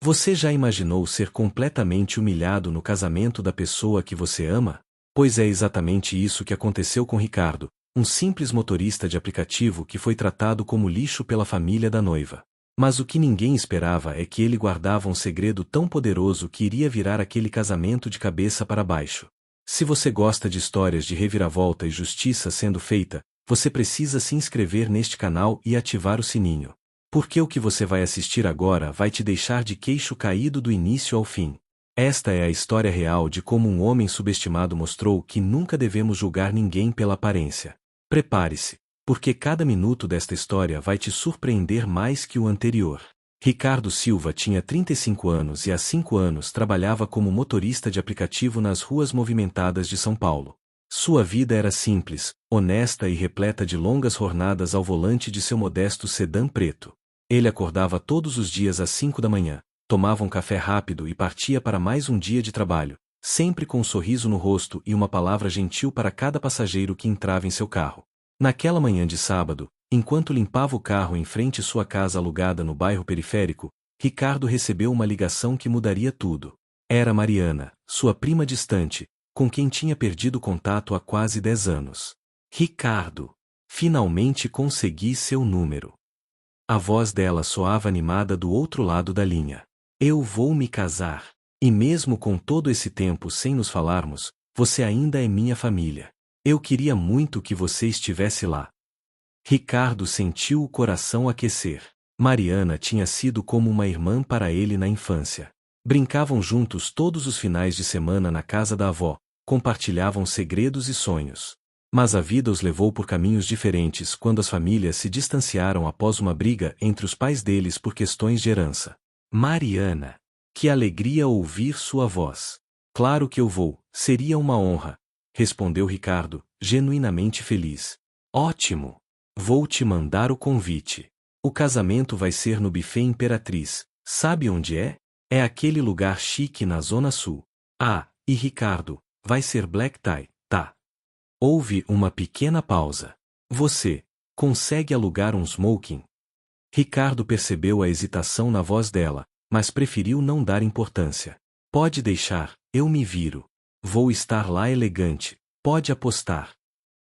Você já imaginou ser completamente humilhado no casamento da pessoa que você ama? Pois é exatamente isso que aconteceu com Ricardo, um simples motorista de aplicativo que foi tratado como lixo pela família da noiva. Mas o que ninguém esperava é que ele guardava um segredo tão poderoso que iria virar aquele casamento de cabeça para baixo. Se você gosta de histórias de reviravolta e justiça sendo feita, você precisa se inscrever neste canal e ativar o sininho. Porque o que você vai assistir agora vai te deixar de queixo caído do início ao fim. Esta é a história real de como um homem subestimado mostrou que nunca devemos julgar ninguém pela aparência. Prepare-se, porque cada minuto desta história vai te surpreender mais que o anterior. Ricardo Silva tinha 35 anos e há 5 anos trabalhava como motorista de aplicativo nas ruas movimentadas de São Paulo. Sua vida era simples, honesta e repleta de longas jornadas ao volante de seu modesto sedã preto. Ele acordava todos os dias às 5 da manhã, tomava um café rápido e partia para mais um dia de trabalho, sempre com um sorriso no rosto e uma palavra gentil para cada passageiro que entrava em seu carro. Naquela manhã de sábado, enquanto limpava o carro em frente à sua casa alugada no bairro periférico, Ricardo recebeu uma ligação que mudaria tudo. Era Mariana, sua prima distante, com quem tinha perdido contato há quase 10 anos. Ricardo, finalmente consegui seu número. A voz dela soava animada do outro lado da linha. Eu vou me casar. E mesmo com todo esse tempo sem nos falarmos, você ainda é minha família. Eu queria muito que você estivesse lá. Ricardo sentiu o coração aquecer. Mariana tinha sido como uma irmã para ele na infância. Brincavam juntos todos os finais de semana na casa da avó, compartilhavam segredos e sonhos. Mas a vida os levou por caminhos diferentes quando as famílias se distanciaram após uma briga entre os pais deles por questões de herança. Mariana. Que alegria ouvir sua voz. Claro que eu vou, seria uma honra, respondeu Ricardo, genuinamente feliz. Ótimo. Vou te mandar o convite. O casamento vai ser no Buffet Imperatriz. Sabe onde é? É aquele lugar chique na Zona Sul. Ah, e Ricardo, vai ser black tie, tá? Houve uma pequena pausa. Você consegue alugar um smoking? Ricardo percebeu a hesitação na voz dela, mas preferiu não dar importância. Pode deixar, eu me viro. Vou estar lá elegante, pode apostar.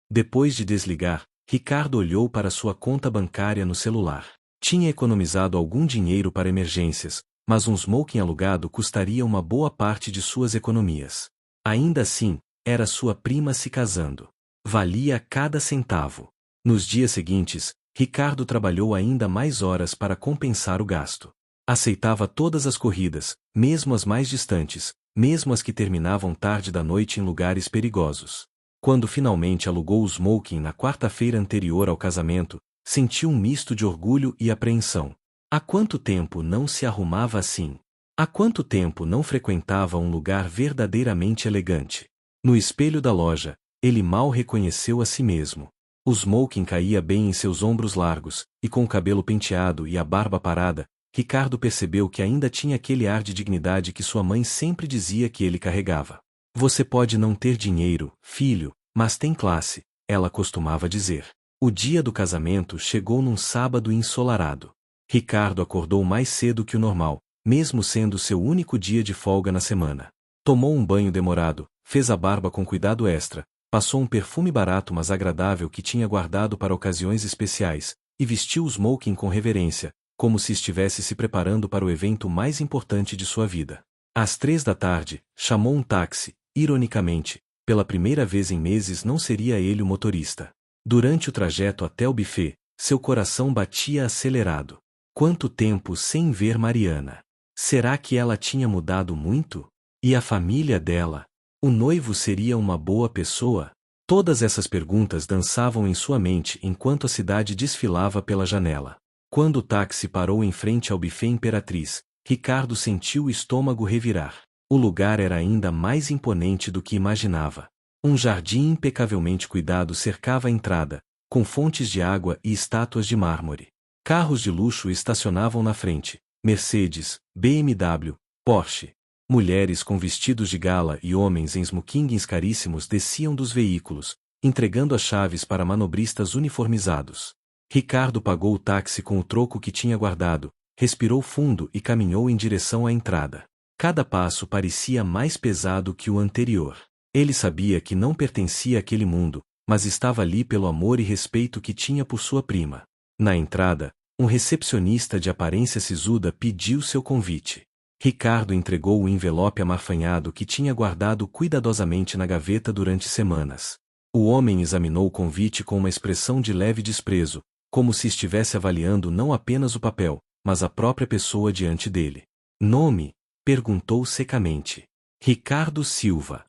Depois de desligar, Ricardo olhou para sua conta bancária no celular. Tinha economizado algum dinheiro para emergências, mas um smoking alugado custaria uma boa parte de suas economias. Ainda assim, era sua prima se casando. Valia cada centavo. Nos dias seguintes, Ricardo trabalhou ainda mais horas para compensar o gasto. Aceitava todas as corridas, mesmo as mais distantes, mesmo as que terminavam tarde da noite em lugares perigosos. Quando finalmente alugou o smoking na quarta-feira anterior ao casamento, sentiu um misto de orgulho e apreensão. Há quanto tempo não se arrumava assim? Há quanto tempo não frequentava um lugar verdadeiramente elegante? No espelho da loja, ele mal reconheceu a si mesmo. O smoking caía bem em seus ombros largos, e com o cabelo penteado e a barba parada, Ricardo percebeu que ainda tinha aquele ar de dignidade que sua mãe sempre dizia que ele carregava. Você pode não ter dinheiro, filho, mas tem classe, ela costumava dizer. O dia do casamento chegou num sábado ensolarado. Ricardo acordou mais cedo que o normal, mesmo sendo seu único dia de folga na semana. Tomou um banho demorado, fez a barba com cuidado extra, passou um perfume barato mas agradável que tinha guardado para ocasiões especiais, e vestiu o smoking com reverência, como se estivesse se preparando para o evento mais importante de sua vida. Às 3 da tarde, chamou um táxi. Ironicamente, pela primeira vez em meses não seria ele o motorista. Durante o trajeto até o buffet, seu coração batia acelerado. Quanto tempo sem ver Mariana? Será que ela tinha mudado muito? E a família dela? O noivo seria uma boa pessoa? Todas essas perguntas dançavam em sua mente enquanto a cidade desfilava pela janela. Quando o táxi parou em frente ao Buffet Imperatriz, Ricardo sentiu o estômago revirar. O lugar era ainda mais imponente do que imaginava. Um jardim impecavelmente cuidado cercava a entrada, com fontes de água e estátuas de mármore. Carros de luxo estacionavam na frente, Mercedes, BMW, Porsche. Mulheres com vestidos de gala e homens em smokings caríssimos desciam dos veículos, entregando as chaves para manobristas uniformizados. Ricardo pagou o táxi com o troco que tinha guardado, respirou fundo e caminhou em direção à entrada. Cada passo parecia mais pesado que o anterior. Ele sabia que não pertencia àquele mundo, mas estava ali pelo amor e respeito que tinha por sua prima. Na entrada, um recepcionista de aparência sisuda pediu seu convite. Ricardo entregou o envelope amarfanhado que tinha guardado cuidadosamente na gaveta durante semanas. O homem examinou o convite com uma expressão de leve desprezo, como se estivesse avaliando não apenas o papel, mas a própria pessoa diante dele. Nome? Perguntou secamente. Ricardo Silva.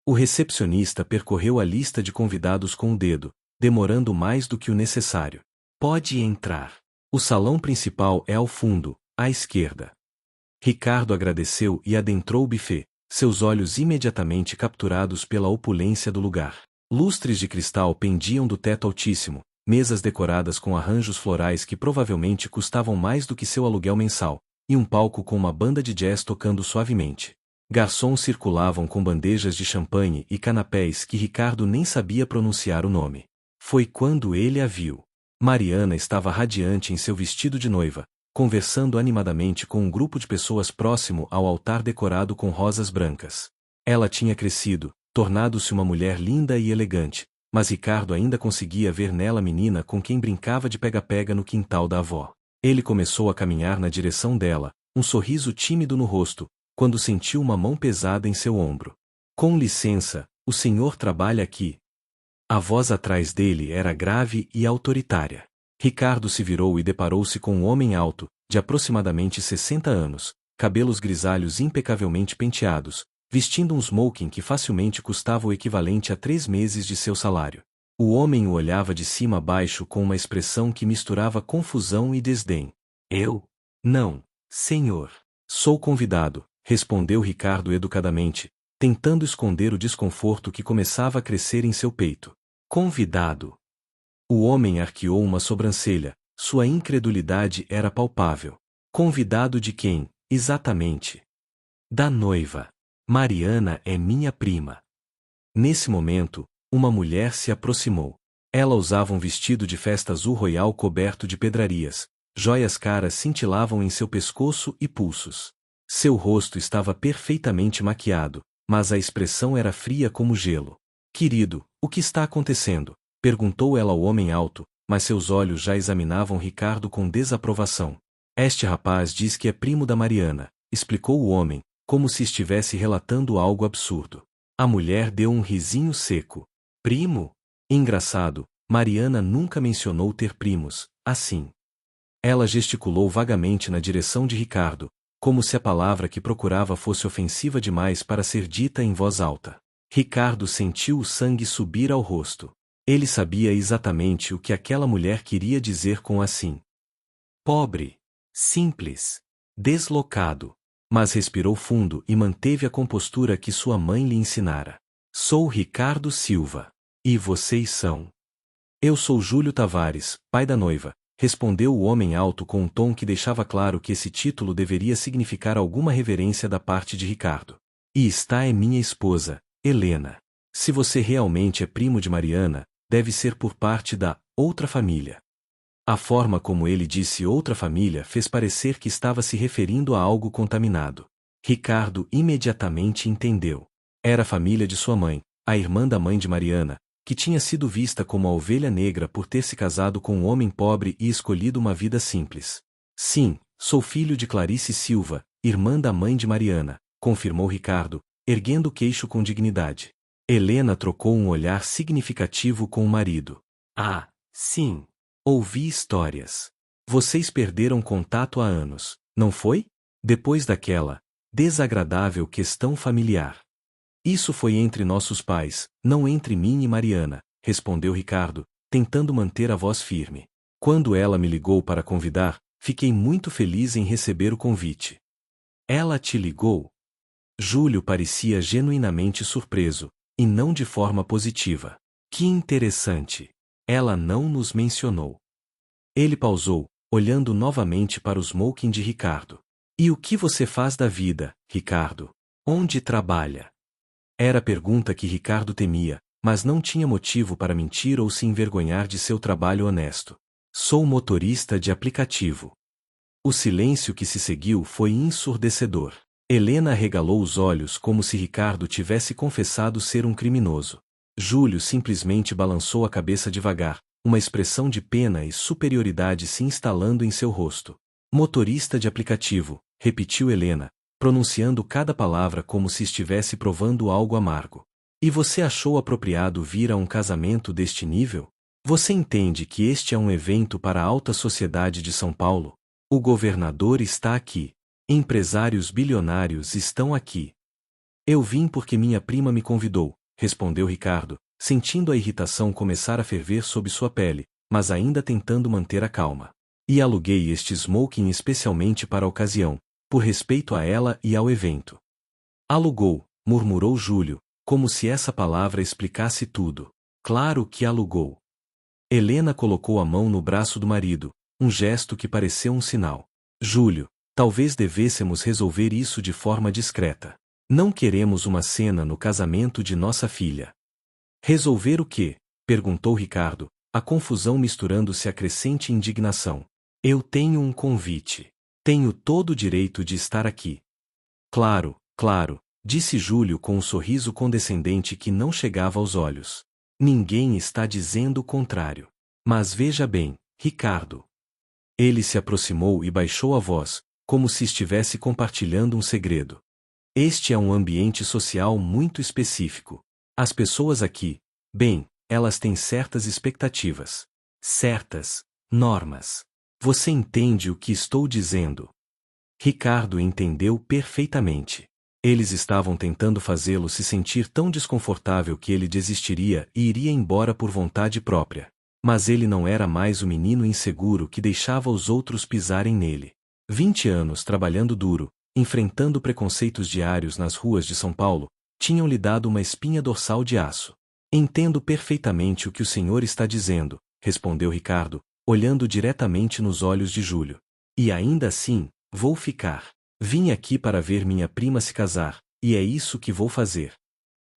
O recepcionista percorreu a lista de convidados com o dedo, demorando mais do que o necessário. Pode entrar. O salão principal é ao fundo, à esquerda. Ricardo agradeceu e adentrou o buffet, seus olhos imediatamente capturados pela opulência do lugar. Lustres de cristal pendiam do teto altíssimo, mesas decoradas com arranjos florais que provavelmente custavam mais do que seu aluguel mensal, e um palco com uma banda de jazz tocando suavemente. Garçons circulavam com bandejas de champanhe e canapés que Ricardo nem sabia pronunciar o nome. Foi quando ele a viu. Mariana estava radiante em seu vestido de noiva, conversando animadamente com um grupo de pessoas próximo ao altar decorado com rosas brancas. Ela tinha crescido, tornado-se uma mulher linda e elegante, mas Ricardo ainda conseguia ver nela a menina com quem brincava de pega-pega no quintal da avó. Ele começou a caminhar na direção dela, um sorriso tímido no rosto, quando sentiu uma mão pesada em seu ombro. Com licença, o senhor trabalha aqui. A voz atrás dele era grave e autoritária. Ricardo se virou e deparou-se com um homem alto, de aproximadamente 60 anos, cabelos grisalhos impecavelmente penteados, vestindo um smoking que facilmente custava o equivalente a 3 meses de seu salário. O homem o olhava de cima a baixo com uma expressão que misturava confusão e desdém. Eu? Não, senhor. Sou convidado, respondeu Ricardo educadamente, tentando esconder o desconforto que começava a crescer em seu peito. Convidado. O homem arqueou uma sobrancelha, sua incredulidade era palpável. Convidado de quem, exatamente? Da noiva. Mariana é minha prima. Nesse momento, uma mulher se aproximou. Ela usava um vestido de festa azul royal coberto de pedrarias, joias caras cintilavam em seu pescoço e pulsos. Seu rosto estava perfeitamente maquiado, mas a expressão era fria como gelo. Querido, o que está acontecendo? Perguntou ela ao homem alto, mas seus olhos já examinavam Ricardo com desaprovação. Este rapaz diz que é primo da Mariana, explicou o homem, como se estivesse relatando algo absurdo. A mulher deu um risinho seco. Primo? Engraçado, Mariana nunca mencionou ter primos, assim. Ela gesticulou vagamente na direção de Ricardo, como se a palavra que procurava fosse ofensiva demais para ser dita em voz alta. Ricardo sentiu o sangue subir ao rosto. Ele sabia exatamente o que aquela mulher queria dizer com assim. Pobre. Simples. Deslocado. Mas respirou fundo e manteve a compostura que sua mãe lhe ensinara. Sou Ricardo Silva. E vocês são? Eu sou Júlio Tavares, pai da noiva, respondeu o homem alto com um tom que deixava claro que esse título deveria significar alguma reverência da parte de Ricardo. E esta é minha esposa, Helena. Se você realmente é primo de Mariana, deve ser por parte da outra família. A forma como ele disse outra família fez parecer que estava se referindo a algo contaminado. Ricardo imediatamente entendeu. Era a família de sua mãe, a irmã da mãe de Mariana, que tinha sido vista como a ovelha negra por ter se casado com um homem pobre e escolhido uma vida simples. Sim, sou filho de Clarice Silva, irmã da mãe de Mariana, confirmou Ricardo, erguendo o queixo com dignidade. Helena trocou um olhar significativo com o marido. Ah, sim. Ouvi histórias. Vocês perderam contato há anos, não foi? Depois daquela desagradável questão familiar. Isso foi entre nossos pais, não entre mim e Mariana, respondeu Ricardo, tentando manter a voz firme. Quando ela me ligou para convidar, fiquei muito feliz em receber o convite. Ela te ligou? Júlio parecia genuinamente surpreso, e não de forma positiva. Que interessante. Ela não nos mencionou. Ele pausou, olhando novamente para o smoking de Ricardo. E o que você faz da vida, Ricardo? Onde trabalha? Era a pergunta que Ricardo temia, mas não tinha motivo para mentir ou se envergonhar de seu trabalho honesto. Sou motorista de aplicativo. O silêncio que se seguiu foi ensurdecedor. Helena arregalou os olhos como se Ricardo tivesse confessado ser um criminoso. Júlio simplesmente balançou a cabeça devagar, uma expressão de pena e superioridade se instalando em seu rosto. Motorista de aplicativo, repetiu Helena, pronunciando cada palavra como se estivesse provando algo amargo. E você achou apropriado vir a um casamento deste nível? Você entende que este é um evento para a alta sociedade de São Paulo? O governador está aqui. Empresários bilionários estão aqui. Eu vim porque minha prima me convidou, respondeu Ricardo, sentindo a irritação começar a ferver sob sua pele, mas ainda tentando manter a calma. E aluguei este smoking especialmente para a ocasião, por respeito a ela e ao evento. Alugou, murmurou Júlio, como se essa palavra explicasse tudo. Claro que alugou. Helena colocou a mão no braço do marido, um gesto que pareceu um sinal. Júlio, talvez devêssemos resolver isso de forma discreta. Não queremos uma cena no casamento de nossa filha. Resolver o quê? Perguntou Ricardo, a confusão misturando-se à crescente indignação. Eu tenho um convite. Tenho todo o direito de estar aqui. Claro, claro, disse Júlio com um sorriso condescendente que não chegava aos olhos. Ninguém está dizendo o contrário. Mas veja bem, Ricardo. Ele se aproximou e baixou a voz, como se estivesse compartilhando um segredo. Este é um ambiente social muito específico. As pessoas aqui, bem, elas têm certas expectativas. Certas normas. Você entende o que estou dizendo? Ricardo entendeu perfeitamente. Eles estavam tentando fazê-lo se sentir tão desconfortável que ele desistiria e iria embora por vontade própria. Mas ele não era mais o menino inseguro que deixava os outros pisarem nele. 20 anos trabalhando duro, enfrentando preconceitos diários nas ruas de São Paulo, tinham lhe dado uma espinha dorsal de aço. Entendo perfeitamente o que o senhor está dizendo, respondeu Ricardo, olhando diretamente nos olhos de Júlio. E ainda assim, vou ficar. Vim aqui para ver minha prima se casar, e é isso que vou fazer.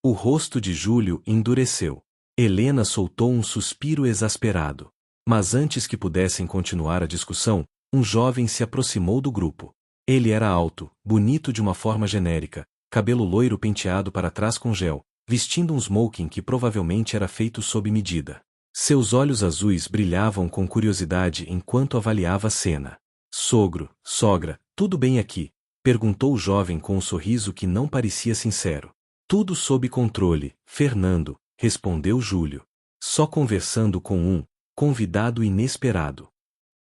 O rosto de Júlio endureceu. Helena soltou um suspiro exasperado. Mas antes que pudessem continuar a discussão, um jovem se aproximou do grupo. Ele era alto, bonito de uma forma genérica, cabelo loiro penteado para trás com gel, vestindo um smoking que provavelmente era feito sob medida. Seus olhos azuis brilhavam com curiosidade enquanto avaliava a cena. Sogro, sogra, tudo bem aqui? Perguntou o jovem com um sorriso que não parecia sincero. Tudo sob controle, Fernando, respondeu Júlio. Só conversando com um convidado inesperado.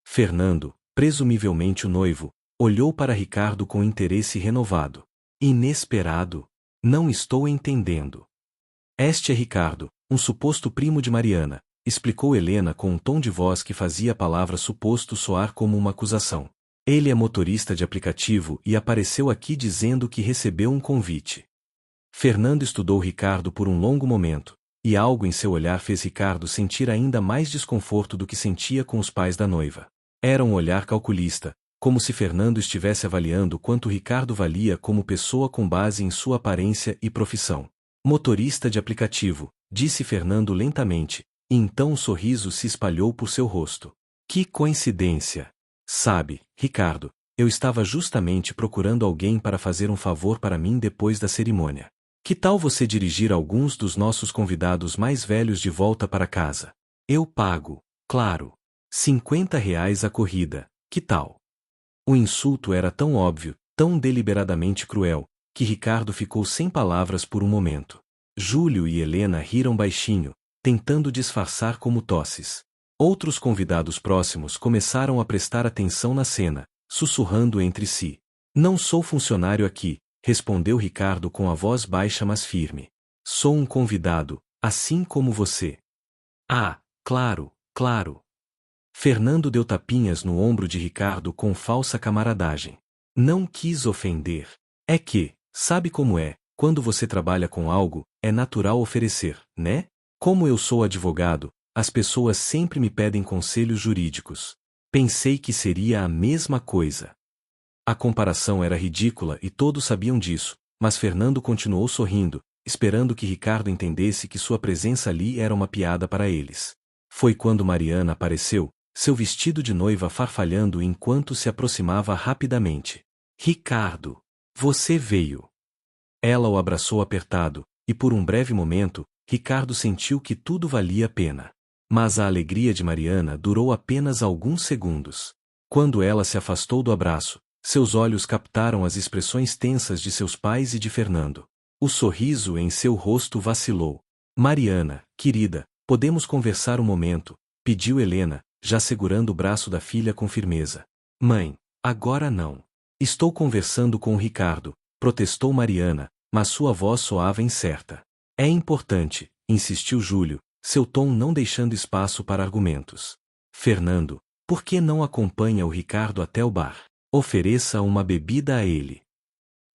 Fernando, presumivelmente o noivo, olhou para Ricardo com interesse renovado. Inesperado? Não estou entendendo. Este é Ricardo, um suposto primo de Mariana, explicou Helena com um tom de voz que fazia a palavra suposto soar como uma acusação. Ele é motorista de aplicativo e apareceu aqui dizendo que recebeu um convite. Fernando estudou Ricardo por um longo momento, e algo em seu olhar fez Ricardo sentir ainda mais desconforto do que sentia com os pais da noiva. Era um olhar calculista, como se Fernando estivesse avaliando quanto Ricardo valia como pessoa com base em sua aparência e profissão. Motorista de aplicativo, disse Fernando lentamente, e então um sorriso se espalhou por seu rosto. Que coincidência! Sabe, Ricardo, eu estava justamente procurando alguém para fazer um favor para mim depois da cerimônia. Que tal você dirigir alguns dos nossos convidados mais velhos de volta para casa? Eu pago, claro. R$ 50 a corrida, que tal? O insulto era tão óbvio, tão deliberadamente cruel, que Ricardo ficou sem palavras por um momento. Júlio e Helena riram baixinho, tentando disfarçar como tosses. Outros convidados próximos começaram a prestar atenção na cena, sussurrando entre si. Não sou funcionário aqui, respondeu Ricardo com a voz baixa mas firme. Sou um convidado, assim como você. Ah, claro, claro. Fernando deu tapinhas no ombro de Ricardo com falsa camaradagem. Não quis ofender. É que, sabe como é, quando você trabalha com algo, é natural oferecer, né? Como eu sou advogado, as pessoas sempre me pedem conselhos jurídicos. Pensei que seria a mesma coisa. A comparação era ridícula e todos sabiam disso, mas Fernando continuou sorrindo, esperando que Ricardo entendesse que sua presença ali era uma piada para eles. Foi quando Mariana apareceu, seu vestido de noiva farfalhando enquanto se aproximava rapidamente. Ricardo, você veio. Ela o abraçou apertado, e por um breve momento, Ricardo sentiu que tudo valia a pena. Mas a alegria de Mariana durou apenas alguns segundos. Quando ela se afastou do abraço, seus olhos captaram as expressões tensas de seus pais e de Fernando. O sorriso em seu rosto vacilou. Mariana, querida, podemos conversar um momento, pediu Helena, já segurando o braço da filha com firmeza. Mãe, agora não. Estou conversando com o Ricardo, protestou Mariana, mas sua voz soava incerta. É importante, insistiu Júlio, seu tom não deixando espaço para argumentos. Fernando, por que não acompanha o Ricardo até o bar? Ofereça uma bebida a ele.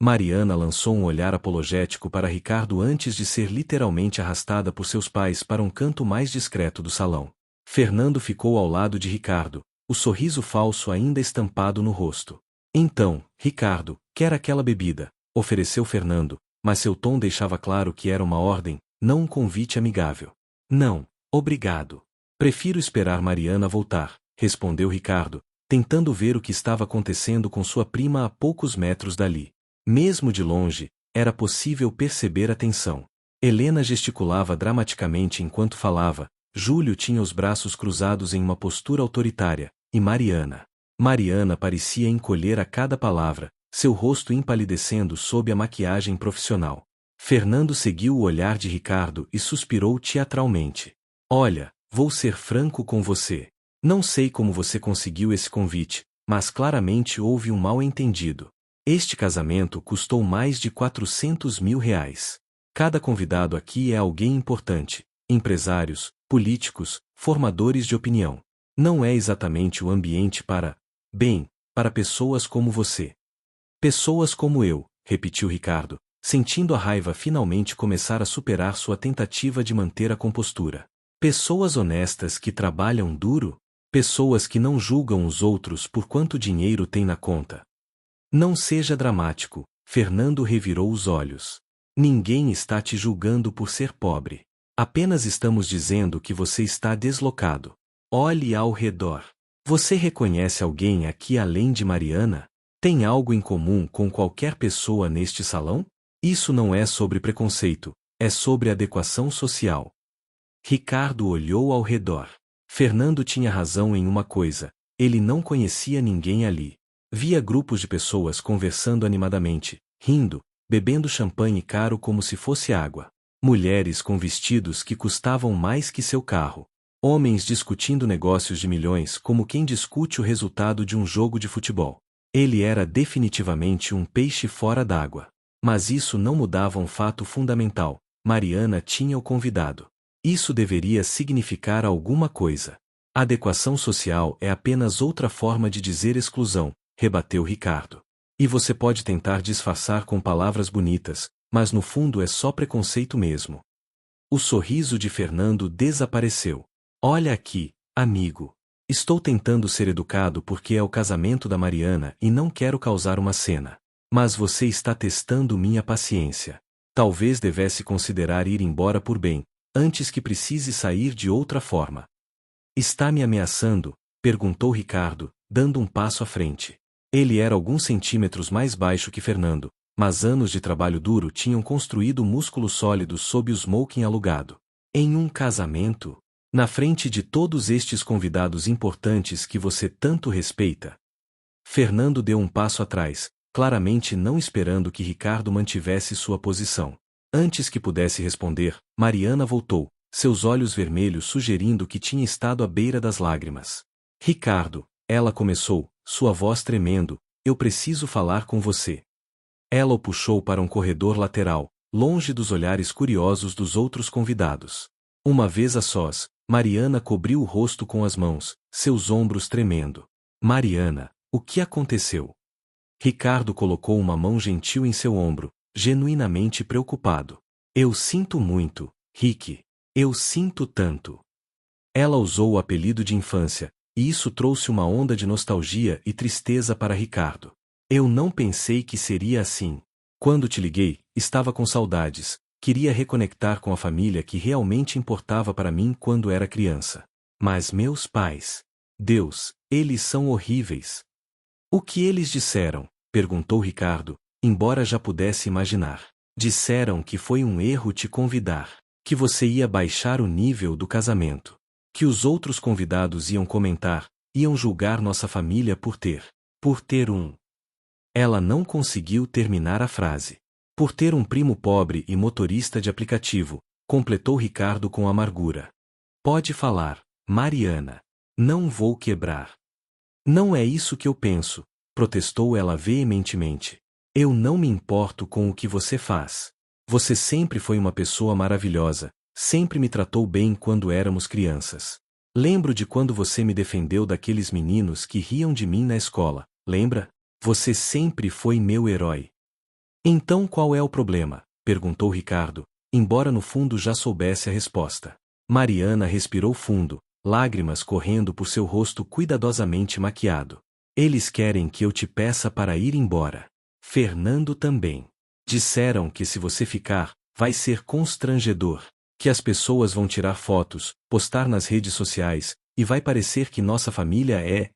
Mariana lançou um olhar apologético para Ricardo antes de ser literalmente arrastada por seus pais para um canto mais discreto do salão. Fernando ficou ao lado de Ricardo, o sorriso falso ainda estampado no rosto. Então, Ricardo, quer aquela bebida, ofereceu Fernando, mas seu tom deixava claro que era uma ordem, não um convite amigável. Não, obrigado. Prefiro esperar Mariana voltar, respondeu Ricardo, tentando ver o que estava acontecendo com sua prima a poucos metros dali. Mesmo de longe, era possível perceber a tensão. Helena gesticulava dramaticamente enquanto falava, Júlio tinha os braços cruzados em uma postura autoritária, e Mariana parecia encolher a cada palavra, seu rosto empalidecendo sob a maquiagem profissional. Fernando seguiu o olhar de Ricardo e suspirou teatralmente. Olha, vou ser franco com você. Não sei como você conseguiu esse convite, mas claramente houve um mal-entendido. Este casamento custou mais de 400 mil reais. Cada convidado aqui é alguém importante, empresários, políticos, formadores de opinião. Não é exatamente o ambiente para pessoas como você. Pessoas como eu, repetiu Ricardo, sentindo a raiva finalmente começar a superar sua tentativa de manter a compostura. Pessoas honestas que trabalham duro? Pessoas que não julgam os outros por quanto dinheiro tem na conta. Não seja dramático, Fernando revirou os olhos. Ninguém está te julgando por ser pobre. Apenas estamos dizendo que você está deslocado. Olhe ao redor. Você reconhece alguém aqui além de Mariana? Tem algo em comum com qualquer pessoa neste salão? Isso não é sobre preconceito, é sobre adequação social. Ricardo olhou ao redor. Fernando tinha razão em uma coisa, ele não conhecia ninguém ali. Via grupos de pessoas conversando animadamente, rindo, bebendo champanhe caro como se fosse água. Mulheres com vestidos que custavam mais que seu carro. Homens discutindo negócios de milhões como quem discute o resultado de um jogo de futebol. Ele era definitivamente um peixe fora d'água. Mas isso não mudava um fato fundamental, Mariana tinha o convidado. Isso deveria significar alguma coisa. Adequação social é apenas outra forma de dizer exclusão, rebateu Ricardo. E você pode tentar disfarçar com palavras bonitas, mas no fundo é só preconceito mesmo. O sorriso de Fernando desapareceu. Olha aqui, amigo. Estou tentando ser educado porque é o casamento da Mariana e não quero causar uma cena. Mas você está testando minha paciência. Talvez devesse considerar ir embora por bem, antes que precise sair de outra forma. Está me ameaçando? Perguntou Ricardo, dando um passo à frente. Ele era alguns centímetros mais baixo que Fernando, mas anos de trabalho duro tinham construído músculos sólidos sob o smoking alugado. Em um casamento? Na frente de todos estes convidados importantes que você tanto respeita? Fernando deu um passo atrás, claramente não esperando que Ricardo mantivesse sua posição. Antes que pudesse responder, Mariana voltou, seus olhos vermelhos sugerindo que tinha estado à beira das lágrimas. Ricardo, ela começou, sua voz tremendo, eu preciso falar com você. Ela o puxou para um corredor lateral, longe dos olhares curiosos dos outros convidados. Uma vez a sós, Mariana cobriu o rosto com as mãos, seus ombros tremendo. Mariana, o que aconteceu? Ricardo colocou uma mão gentil em seu ombro, genuinamente preocupado. Eu sinto muito, Rick. Eu sinto tanto. Ela usou o apelido de infância, e isso trouxe uma onda de nostalgia e tristeza para Ricardo. Eu não pensei que seria assim. Quando te liguei, estava com saudades, queria reconectar com a família que realmente importava para mim quando era criança. Mas meus pais. Deus, eles são horríveis. O que eles disseram? Perguntou Ricardo, embora já pudesse imaginar. Disseram que foi um erro te convidar, que você ia baixar o nível do casamento, que os outros convidados iam comentar, iam julgar nossa família por ter um. Ela não conseguiu terminar a frase. Por ter um primo pobre e motorista de aplicativo, completou Ricardo com amargura. Pode falar, Mariana. Não vou quebrar. Não é isso que eu penso, protestou ela veementemente. Eu não me importo com o que você faz. Você sempre foi uma pessoa maravilhosa, sempre me tratou bem quando éramos crianças. Lembro de quando você me defendeu daqueles meninos que riam de mim na escola, lembra? Você sempre foi meu herói. Então qual é o problema? Perguntou Ricardo, embora no fundo já soubesse a resposta. Mariana respirou fundo, lágrimas correndo por seu rosto cuidadosamente maquiado. Eles querem que eu te peça para ir embora. Fernando também. Disseram que se você ficar, vai ser constrangedor, que as pessoas vão tirar fotos, postar nas redes sociais, e vai parecer que nossa família é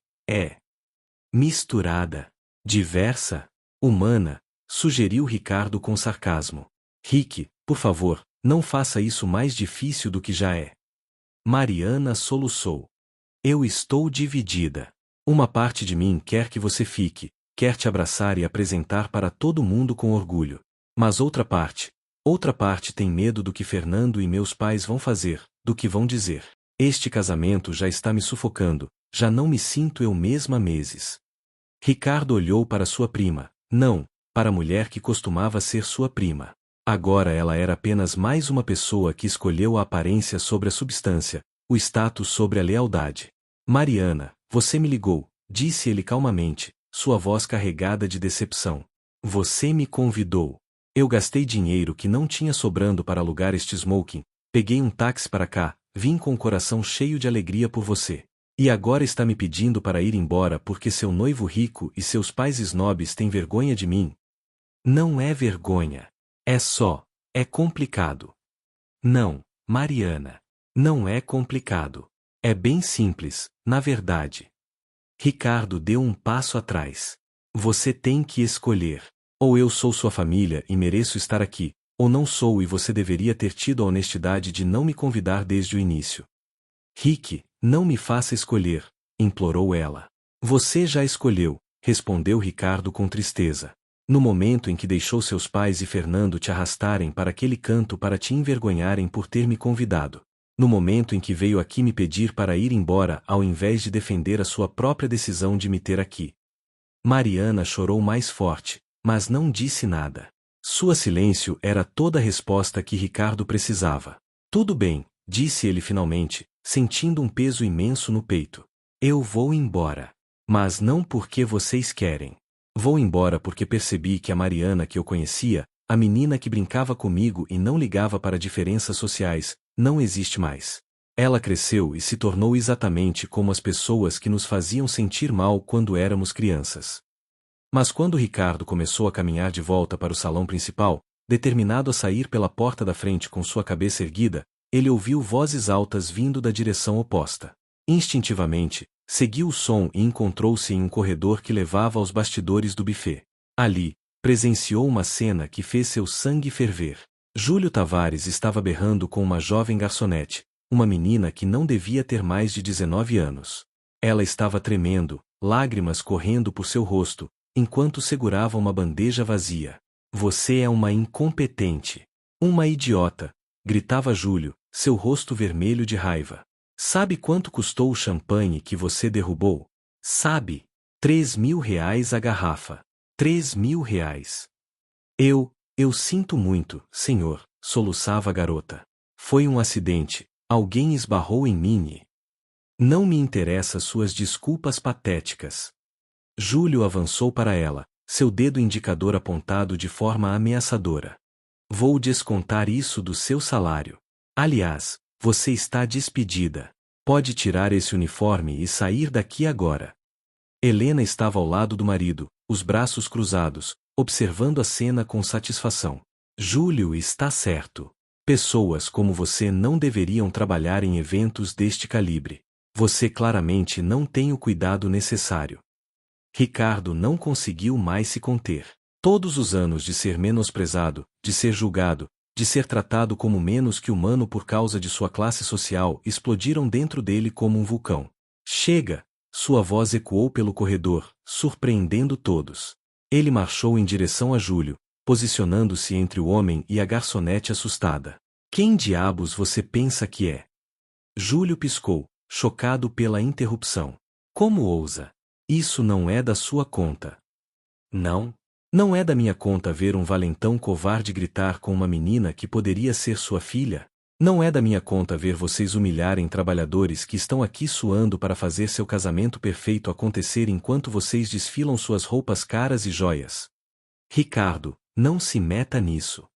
misturada, diversa, humana, sugeriu Ricardo com sarcasmo. Rick, por favor, não faça isso mais difícil do que já é. Mariana soluçou. Eu estou dividida. Uma parte de mim quer que você fique, quer te abraçar e apresentar para todo mundo com orgulho. Mas outra parte tem medo do que Fernando e meus pais vão fazer, do que vão dizer. Este casamento já está me sufocando, já não me sinto eu mesma há meses. Ricardo olhou para sua prima, não, para a mulher que costumava ser sua prima. Agora ela era apenas mais uma pessoa que escolheu a aparência sobre a substância, o status sobre a lealdade. Mariana, você me ligou, disse ele calmamente, sua voz carregada de decepção. Você me convidou. Eu gastei dinheiro que não tinha sobrando para alugar este smoking, peguei um táxi para cá, vim com o coração cheio de alegria por você. E agora está me pedindo para ir embora porque seu noivo rico e seus pais snobs têm vergonha de mim? Não é vergonha. É complicado. Não, Mariana. Não é complicado. É bem simples, na verdade. Ricardo deu um passo atrás. Você tem que escolher. Ou eu sou sua família e mereço estar aqui, ou não sou e você deveria ter tido a honestidade de não me convidar desde o início. Rick, não me faça escolher, implorou ela. Você já escolheu, respondeu Ricardo com tristeza. No momento em que deixou seus pais e Fernando te arrastarem para aquele canto para te envergonharem por ter me convidado. No momento em que veio aqui me pedir para ir embora ao invés de defender a sua própria decisão de me ter aqui. Mariana chorou mais forte, mas não disse nada. Sua silêncio era toda a resposta que Ricardo precisava. Tudo bem, disse ele finalmente, sentindo um peso imenso no peito. Eu vou embora. Mas não porque vocês querem. Vou embora porque percebi que a Mariana que eu conhecia, a menina que brincava comigo e não ligava para diferenças sociais, não existe mais. Ela cresceu e se tornou exatamente como as pessoas que nos faziam sentir mal quando éramos crianças. Mas quando Ricardo começou a caminhar de volta para o salão principal, determinado a sair pela porta da frente com sua cabeça erguida, ele ouviu vozes altas vindo da direção oposta. Instintivamente, seguiu o som e encontrou-se em um corredor que levava aos bastidores do buffet. Ali, presenciou uma cena que fez seu sangue ferver. Júlio Tavares estava berrando com uma jovem garçonete, uma menina que não devia ter mais de 19 anos. Ela estava tremendo, lágrimas correndo por seu rosto, enquanto segurava uma bandeja vazia. Você é uma incompetente. Uma idiota, gritava Júlio, seu rosto vermelho de raiva. Sabe quanto custou o champanhe que você derrubou? Sabe? R$ 3.000 a garrafa. R$ 3.000. Eu sinto muito, senhor, soluçava a garota. Foi um acidente, alguém esbarrou em mim. Não me interessa suas desculpas patéticas. Júlio avançou para ela, seu dedo indicador apontado de forma ameaçadora. Vou descontar isso do seu salário. Aliás, você está despedida. Pode tirar esse uniforme e sair daqui agora. Helena estava ao lado do marido, os braços cruzados, observando a cena com satisfação. Júlio está certo. Pessoas como você não deveriam trabalhar em eventos deste calibre. Você claramente não tem o cuidado necessário. Ricardo não conseguiu mais se conter. Todos os anos de ser menosprezado, de ser julgado, de ser tratado como menos que humano por causa de sua classe social explodiram dentro dele como um vulcão. Chega! Sua voz ecoou pelo corredor, surpreendendo todos. Ele marchou em direção a Júlio, posicionando-se entre o homem e a garçonete assustada. Quem diabos você pensa que é? Júlio piscou, chocado pela interrupção. Como ousa? Isso não é da sua conta. Não? Não é da minha conta ver um valentão covarde gritar com uma menina que poderia ser sua filha? Não é da minha conta ver vocês humilharem trabalhadores que estão aqui suando para fazer seu casamento perfeito acontecer enquanto vocês desfilam suas roupas caras e joias? Ricardo, não se meta nisso.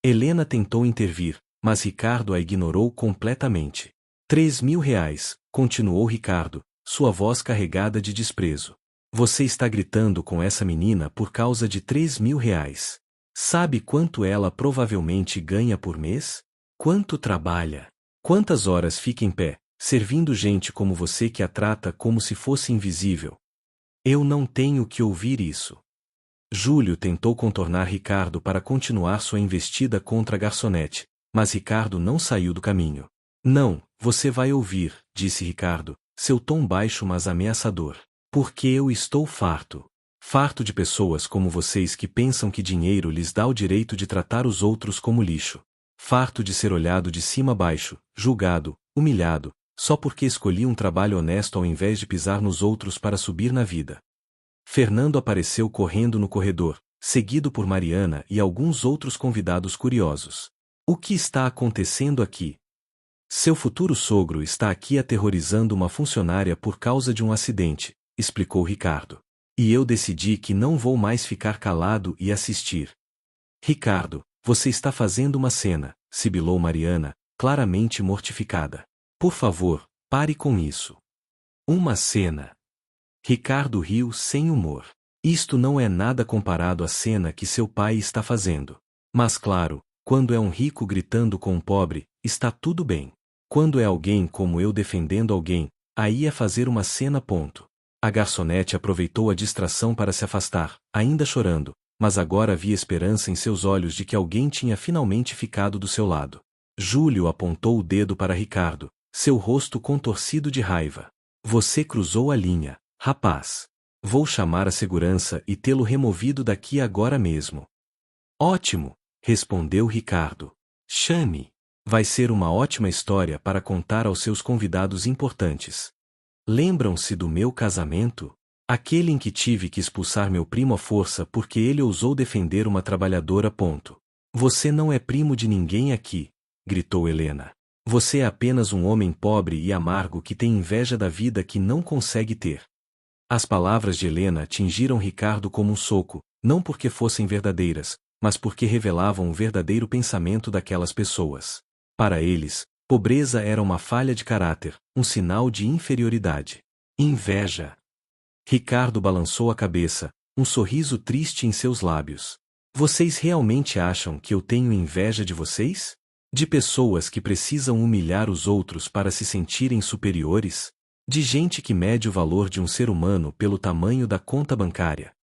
Helena tentou intervir, mas Ricardo a ignorou completamente. 3.000 reais, continuou Ricardo, sua voz carregada de desprezo. Você está gritando com essa menina por causa de 3.000 reais. Sabe quanto ela provavelmente ganha por mês? Quanto trabalha? Quantas horas fica em pé, servindo gente como você que a trata como se fosse invisível? Eu não tenho que ouvir isso. Júlio tentou contornar Ricardo para continuar sua investida contra a garçonete, mas Ricardo não saiu do caminho. Não, você vai ouvir, disse Ricardo, seu tom baixo mas ameaçador. Porque eu estou farto. Farto de pessoas como vocês que pensam que dinheiro lhes dá o direito de tratar os outros como lixo. Farto de ser olhado de cima a baixo, julgado, humilhado, só porque escolhi um trabalho honesto ao invés de pisar nos outros para subir na vida. Fernando apareceu correndo no corredor, seguido por Mariana e alguns outros convidados curiosos. O que está acontecendo aqui? Seu futuro sogro está aqui aterrorizando uma funcionária por causa de um acidente, explicou Ricardo. E eu decidi que não vou mais ficar calado e assistir. Ricardo, você está fazendo uma cena, sibilou Mariana, claramente mortificada. Por favor, pare com isso. Uma cena. Ricardo riu sem humor. Isto não é nada comparado à cena que seu pai está fazendo. Mas claro, quando é um rico gritando com um pobre, está tudo bem. Quando é alguém como eu defendendo alguém, aí é fazer uma cena ponto. A garçonete aproveitou a distração para se afastar, ainda chorando, mas agora havia esperança em seus olhos de que alguém tinha finalmente ficado do seu lado. Júlio apontou o dedo para Ricardo, seu rosto contorcido de raiva. Você cruzou a linha, rapaz. Vou chamar a segurança e tê-lo removido daqui agora mesmo. Ótimo, respondeu Ricardo. Chame. Vai ser uma ótima história para contar aos seus convidados importantes. Lembram-se do meu casamento? Aquele em que tive que expulsar meu primo à força porque ele ousou defender uma trabalhadora. Você não é primo de ninguém aqui, gritou Helena. Você é apenas um homem pobre e amargo que tem inveja da vida que não consegue ter. As palavras de Helena atingiram Ricardo como um soco, não porque fossem verdadeiras, mas porque revelavam o verdadeiro pensamento daquelas pessoas. Para eles, pobreza era uma falha de caráter, um sinal de inferioridade. Inveja. Ricardo balançou a cabeça, um sorriso triste em seus lábios. Vocês realmente acham que eu tenho inveja de vocês? De pessoas que precisam humilhar os outros para se sentirem superiores? De gente que mede o valor de um ser humano pelo tamanho da conta bancária?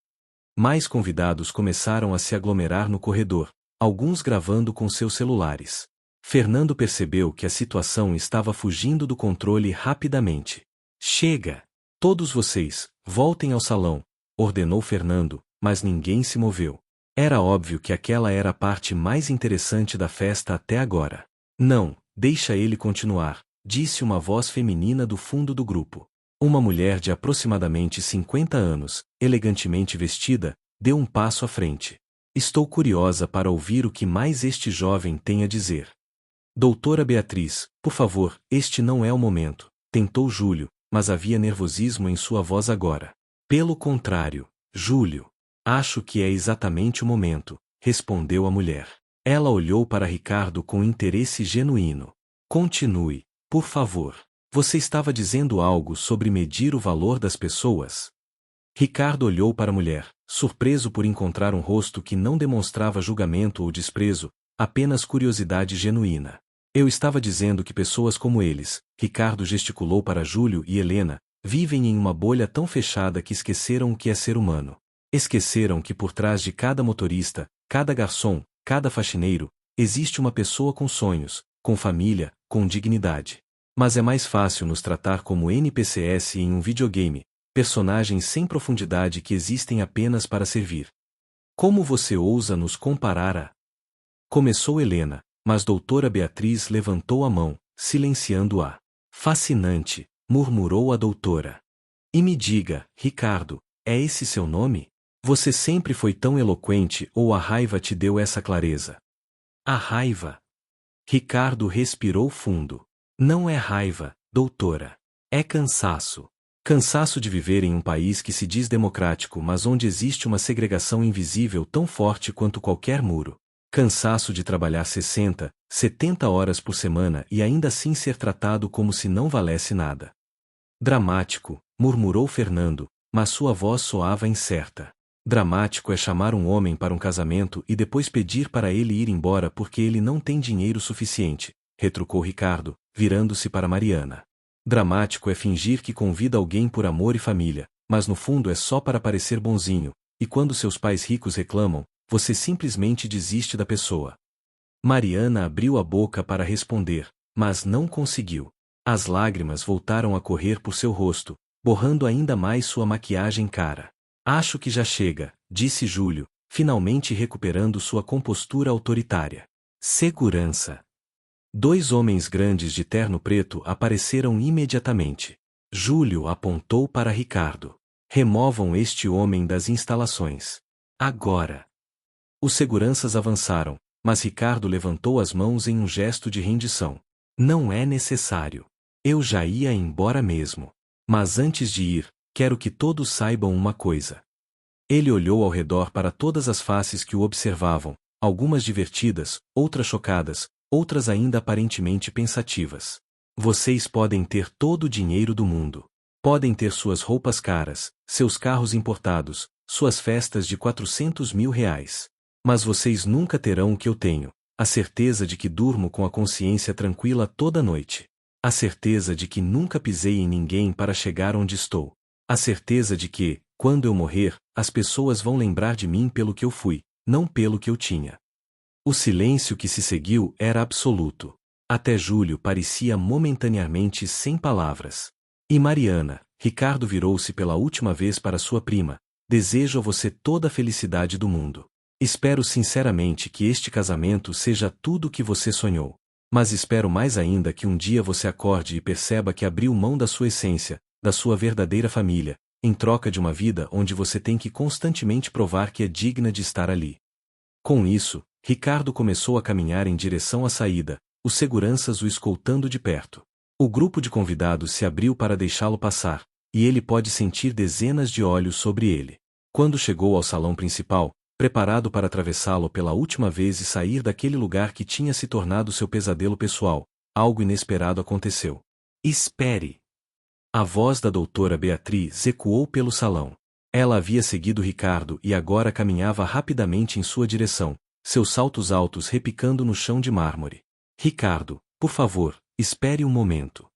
Mais convidados começaram a se aglomerar no corredor, alguns gravando com seus celulares. Fernando percebeu que a situação estava fugindo do controle rapidamente. Chega! Todos vocês, voltem ao salão, ordenou Fernando, mas ninguém se moveu. Era óbvio que aquela era a parte mais interessante da festa até agora. Não, deixa ele continuar, disse uma voz feminina do fundo do grupo. Uma mulher de aproximadamente 50 anos, elegantemente vestida, deu um passo à frente. Estou curiosa para ouvir o que mais este jovem tem a dizer. Doutora Beatriz, por favor, este não é o momento, tentou Júlio, mas havia nervosismo em sua voz agora. Pelo contrário, Júlio. Acho que é exatamente o momento, respondeu a mulher. Ela olhou para Ricardo com interesse genuíno. Continue, por favor. Você estava dizendo algo sobre medir o valor das pessoas? Ricardo olhou para a mulher, surpreso por encontrar um rosto que não demonstrava julgamento ou desprezo, apenas curiosidade genuína. Eu estava dizendo que pessoas como eles, Ricardo gesticulou para Júlio e Helena, vivem em uma bolha tão fechada que esqueceram o que é ser humano. Esqueceram que por trás de cada motorista, cada garçom, cada faxineiro, existe uma pessoa com sonhos, com família, com dignidade. Mas é mais fácil nos tratar como NPCs em um videogame, personagens sem profundidade que existem apenas para servir. Como você ousa nos comparar a... Começou Helena, mas doutora Beatriz levantou a mão, silenciando-a. Fascinante, murmurou a doutora. E me diga, Ricardo, é esse seu nome? Você sempre foi tão eloquente ou a raiva te deu essa clareza? A raiva. Ricardo respirou fundo. Não é raiva, doutora. É cansaço. Cansaço de viver em um país que se diz democrático mas onde existe uma segregação invisível tão forte quanto qualquer muro. Cansaço de trabalhar 60, 70 horas por semana e ainda assim ser tratado como se não valesse nada. Dramático, murmurou Fernando, mas sua voz soava incerta. Dramático é chamar um homem para um casamento e depois pedir para ele ir embora porque ele não tem dinheiro suficiente, retrucou Ricardo, virando-se para Mariana. Dramático é fingir que convida alguém por amor e família, mas no fundo é só para parecer bonzinho, e quando seus pais ricos reclamam, você simplesmente desiste da pessoa. Mariana abriu a boca para responder, mas não conseguiu. As lágrimas voltaram a correr por seu rosto, borrando ainda mais sua maquiagem cara. Acho que já chega, disse Júlio, finalmente recuperando sua compostura autoritária. Segurança. 2 homens grandes de terno preto apareceram imediatamente. Júlio apontou para Ricardo. Removam este homem das instalações. Agora. Os seguranças avançaram, mas Ricardo levantou as mãos em um gesto de rendição. Não é necessário. Eu já ia embora mesmo. Mas antes de ir, quero que todos saibam uma coisa. Ele olhou ao redor para todas as faces que o observavam, algumas divertidas, outras chocadas, outras ainda aparentemente pensativas. Vocês podem ter todo o dinheiro do mundo. Podem ter suas roupas caras, seus carros importados, suas festas de 400 mil reais. Mas vocês nunca terão o que eu tenho, a certeza de que durmo com a consciência tranquila toda noite. A certeza de que nunca pisei em ninguém para chegar onde estou. A certeza de que, quando eu morrer, as pessoas vão lembrar de mim pelo que eu fui, não pelo que eu tinha. O silêncio que se seguiu era absoluto. Até Júlio parecia momentaneamente sem palavras. E Mariana, Ricardo virou-se pela última vez para sua prima. Desejo a você toda a felicidade do mundo. Espero sinceramente que este casamento seja tudo o que você sonhou. Mas espero mais ainda que um dia você acorde e perceba que abriu mão da sua essência, da sua verdadeira família, em troca de uma vida onde você tem que constantemente provar que é digna de estar ali. Com isso, Ricardo começou a caminhar em direção à saída, os seguranças o escoltando de perto. O grupo de convidados se abriu para deixá-lo passar, e ele pode sentir dezenas de olhos sobre ele. Quando chegou ao salão principal, preparado para atravessá-lo pela última vez e sair daquele lugar que tinha se tornado seu pesadelo pessoal, algo inesperado aconteceu. Espere! A voz da doutora Beatriz ecoou pelo salão. Ela havia seguido Ricardo e agora caminhava rapidamente em sua direção, seus saltos altos repicando no chão de mármore. Ricardo, por favor, espere um momento.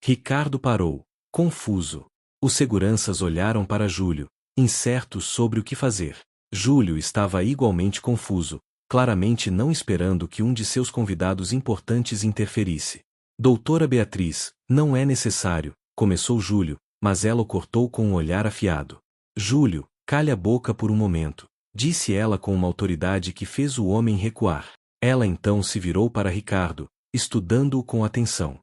Ricardo parou, confuso. Os seguranças olharam para Júlio, incertos sobre o que fazer. Júlio estava igualmente confuso, claramente não esperando que um de seus convidados importantes interferisse. Doutora Beatriz, não é necessário, começou Júlio, mas ela o cortou com um olhar afiado. Júlio, cale a boca por um momento, disse ela com uma autoridade que fez o homem recuar. Ela então se virou para Ricardo, estudando-o com atenção.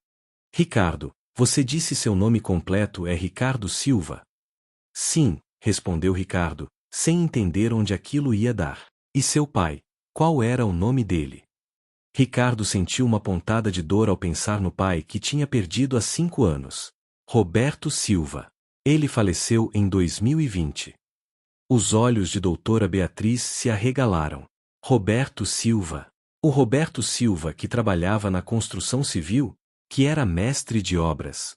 Ricardo, você disse seu nome completo é Ricardo Silva? Sim, respondeu Ricardo, sem entender onde aquilo ia dar. E seu pai, qual era o nome dele? Ricardo sentiu uma pontada de dor ao pensar no pai que tinha perdido há 5 anos. Roberto Silva. Ele faleceu em 2020. Os olhos de doutora Beatriz se arregalaram. Roberto Silva. O Roberto Silva que trabalhava na construção civil, que era mestre de obras.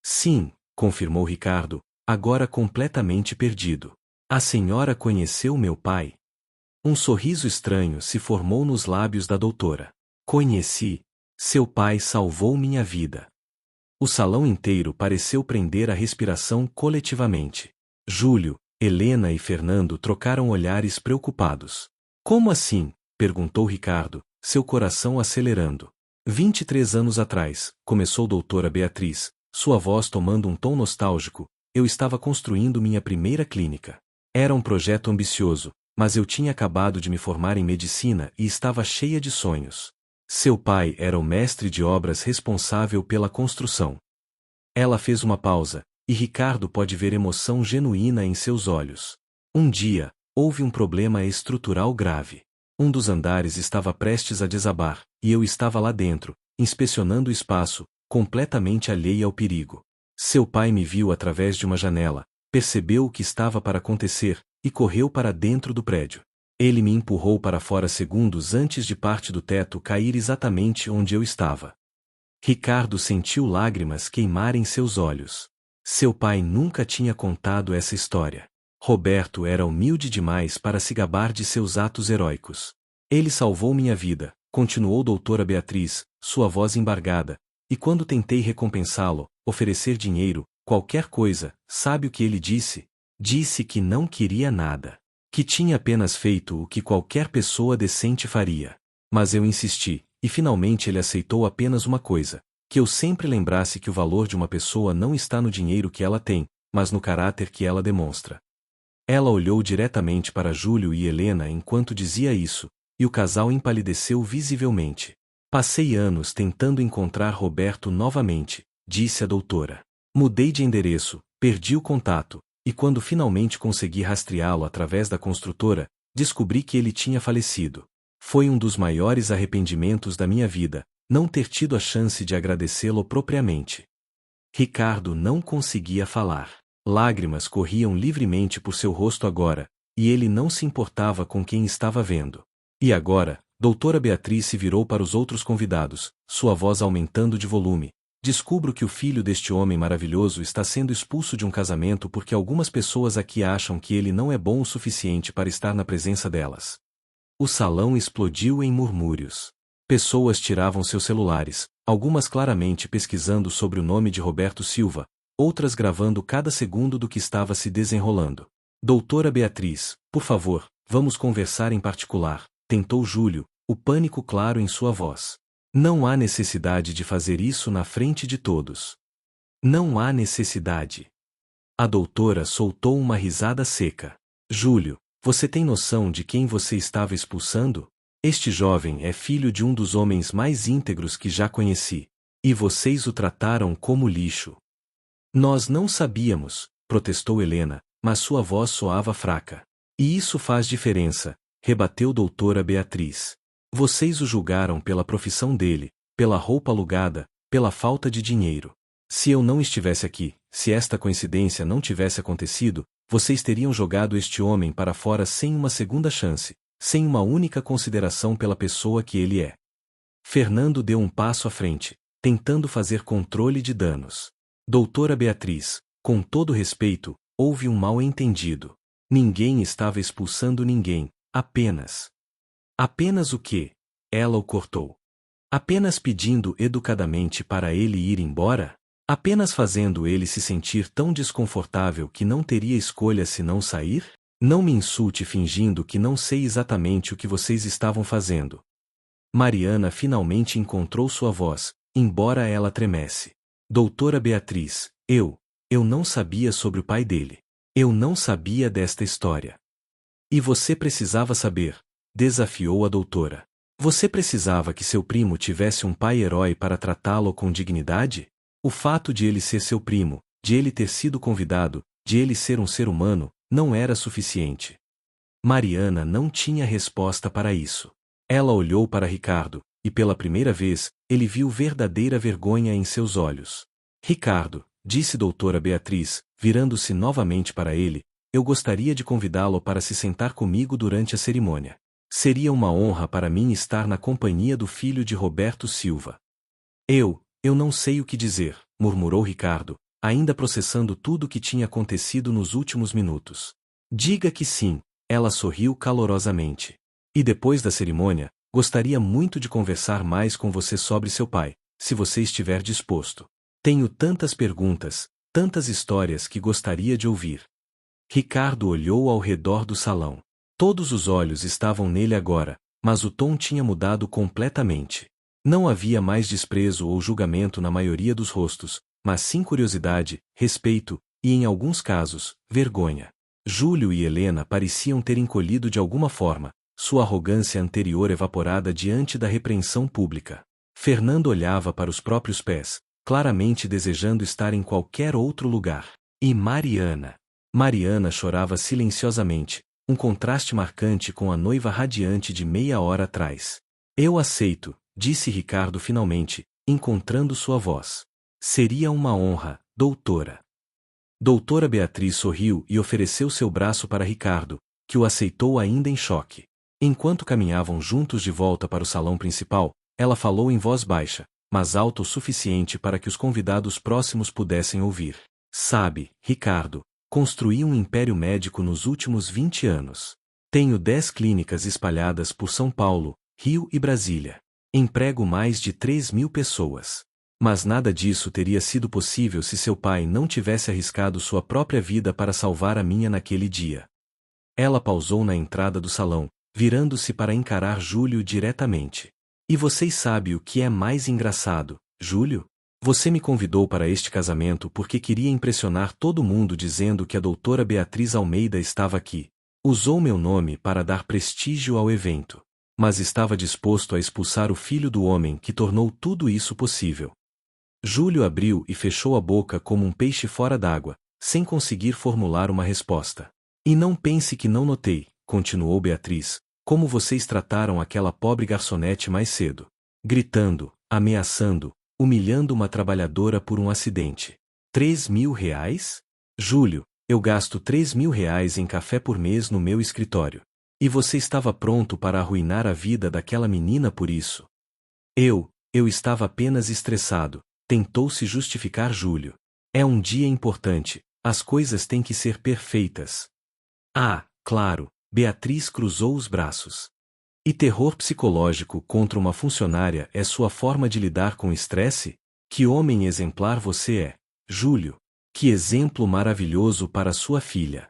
Sim, confirmou Ricardo, agora completamente perdido. A senhora conheceu meu pai? Um sorriso estranho se formou nos lábios da doutora. Conheci. Seu pai salvou minha vida. O salão inteiro pareceu prender a respiração coletivamente. Júlio, Helena e Fernando trocaram olhares preocupados. Como assim? Perguntou Ricardo, seu coração acelerando. 23 anos atrás, começou doutora Beatriz, sua voz tomando um tom nostálgico, eu estava construindo minha primeira clínica. Era um projeto ambicioso, mas eu tinha acabado de me formar em medicina e estava cheia de sonhos. Seu pai era o mestre de obras responsável pela construção. Ela fez uma pausa, e Ricardo pode ver emoção genuína em seus olhos. Um dia, houve um problema estrutural grave. Um dos andares estava prestes a desabar, e eu estava lá dentro, inspecionando o espaço, completamente alheia ao perigo. Seu pai me viu através de uma janela, percebeu o que estava para acontecer, e correu para dentro do prédio. Ele me empurrou para fora segundos antes de parte do teto cair exatamente onde eu estava. Ricardo sentiu lágrimas queimarem seus olhos. Seu pai nunca tinha contado essa história. Roberto era humilde demais para se gabar de seus atos heróicos. Ele salvou minha vida, continuou doutora Beatriz, sua voz embargada, e quando tentei recompensá-lo, oferecer dinheiro, qualquer coisa, sabe o que ele disse? Disse que não queria nada. Que tinha apenas feito o que qualquer pessoa decente faria. Mas eu insisti, e finalmente ele aceitou apenas uma coisa: que eu sempre lembrasse que o valor de uma pessoa não está no dinheiro que ela tem, mas no caráter que ela demonstra. Ela olhou diretamente para Júlio e Helena enquanto dizia isso, e o casal empalideceu visivelmente. Passei anos tentando encontrar Roberto novamente, disse a doutora. Mudei de endereço, perdi o contato, e quando finalmente consegui rastreá-lo através da construtora, descobri que ele tinha falecido. Foi um dos maiores arrependimentos da minha vida, não ter tido a chance de agradecê-lo propriamente. Ricardo não conseguia falar. Lágrimas corriam livremente por seu rosto agora, e ele não se importava com quem estava vendo. E agora, doutora Beatriz se virou para os outros convidados, sua voz aumentando de volume. Descubro que o filho deste homem maravilhoso está sendo expulso de um casamento porque algumas pessoas aqui acham que ele não é bom o suficiente para estar na presença delas. O salão explodiu em murmúrios. Pessoas tiravam seus celulares, algumas claramente pesquisando sobre o nome de Roberto Silva, outras gravando cada segundo do que estava se desenrolando. Doutora Beatriz, por favor, vamos conversar em particular, tentou Júlio, o pânico claro em sua voz. Não há necessidade de fazer isso na frente de todos. Não há necessidade. A doutora soltou uma risada seca. Júlio, você tem noção de quem você estava expulsando? Este jovem é filho de um dos homens mais íntegros que já conheci. E vocês o trataram como lixo. Nós não sabíamos, protestou Helena, mas sua voz soava fraca. E isso faz diferença, rebateu doutora Beatriz. Vocês o julgaram pela profissão dele, pela roupa alugada, pela falta de dinheiro. Se eu não estivesse aqui, se esta coincidência não tivesse acontecido, vocês teriam jogado este homem para fora sem uma segunda chance, sem uma única consideração pela pessoa que ele é. Fernando deu um passo à frente, tentando fazer controle de danos. Doutora Beatriz, com todo respeito, houve um mal-entendido. Ninguém estava expulsando ninguém, apenas. Apenas o quê? Ela o cortou. Apenas pedindo educadamente para ele ir embora? Apenas fazendo ele se sentir tão desconfortável que não teria escolha senão sair? Não me insulte fingindo que não sei exatamente o que vocês estavam fazendo. Mariana finalmente encontrou sua voz, embora ela tremesse. Doutora Beatriz, eu não sabia sobre o pai dele. Eu não sabia desta história. E você precisava saber, desafiou a doutora. Você precisava que seu primo tivesse um pai herói para tratá-lo com dignidade? O fato de ele ser seu primo, de ele ter sido convidado, de ele ser um ser humano, não era suficiente. Mariana não tinha resposta para isso. Ela olhou para Ricardo, e pela primeira vez, ele viu verdadeira vergonha em seus olhos. Ricardo, disse doutora Beatriz, virando-se novamente para ele, eu gostaria de convidá-lo para se sentar comigo durante a cerimônia. Seria uma honra para mim estar na companhia do filho de Roberto Silva. Eu não sei o que dizer, murmurou Ricardo, ainda processando tudo o que tinha acontecido nos últimos minutos. Diga que sim, ela sorriu calorosamente. E depois da cerimônia, Gostaria muito de conversar mais com você sobre seu pai, se você estiver disposto. Tenho tantas perguntas, tantas histórias que gostaria de ouvir. Ricardo olhou ao redor do salão. Todos os olhos estavam nele agora, mas o tom tinha mudado completamente. Não havia mais desprezo ou julgamento na maioria dos rostos, mas sim curiosidade, respeito e, em alguns casos, vergonha. Júlio e Helena pareciam ter encolhido de alguma forma, sua arrogância anterior evaporada diante da repreensão pública. Fernando olhava para os próprios pés, claramente desejando estar em qualquer outro lugar. E Mariana? Mariana chorava silenciosamente, um contraste marcante com a noiva radiante de meia hora atrás. Eu aceito, disse Ricardo finalmente, encontrando sua voz. Seria uma honra, doutora. Doutora Beatriz sorriu e ofereceu seu braço para Ricardo, que o aceitou ainda em choque. Enquanto caminhavam juntos de volta para o salão principal, ela falou em voz baixa, mas alta o suficiente para que os convidados próximos pudessem ouvir. Sabe, Ricardo, construí um império médico nos últimos 20 anos. Tenho 10 clínicas espalhadas por São Paulo, Rio e Brasília. Emprego mais de 3.000 pessoas. Mas nada disso teria sido possível se seu pai não tivesse arriscado sua própria vida para salvar a minha naquele dia. Ela pausou na entrada do salão, virando-se para encarar Júlio diretamente. E vocês sabem o que é mais engraçado, Júlio? Você me convidou para este casamento porque queria impressionar todo mundo dizendo que a doutora Beatriz Almeida estava aqui. Usou meu nome para dar prestígio ao evento. Mas estava disposto a expulsar o filho do homem que tornou tudo isso possível. Júlio abriu e fechou a boca como um peixe fora d'água, sem conseguir formular uma resposta. E não pense que não notei, continuou Beatriz, como vocês trataram aquela pobre garçonete mais cedo. Gritando, ameaçando, humilhando uma trabalhadora por um acidente. 3.000 reais? Júlio, eu gasto 3.000 reais em café por mês no meu escritório. E você estava pronto para arruinar a vida daquela menina por isso? Eu estava apenas estressado, tentou se justificar Júlio. É um dia importante, as coisas têm que ser perfeitas. Ah, claro, Beatriz cruzou os braços. E terror psicológico contra uma funcionária é sua forma de lidar com estresse? Que homem exemplar você é, Júlio. Que exemplo maravilhoso para sua filha.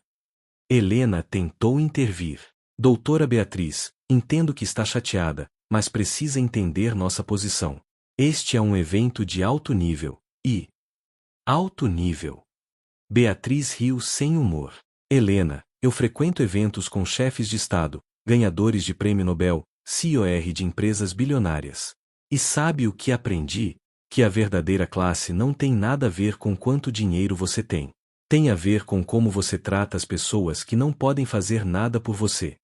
Helena tentou intervir. Doutora Beatriz, entendo que está chateada, mas precisa entender nossa posição. Este é um evento de alto nível, e... Alto nível. Beatriz riu sem humor. Helena, eu frequento eventos com chefes de Estado, ganhadores de prêmio Nobel, CEOs de empresas bilionárias. E sabe o que aprendi? Que a verdadeira classe não tem nada a ver com quanto dinheiro você tem. Tem a ver com como você trata as pessoas que não podem fazer nada por você.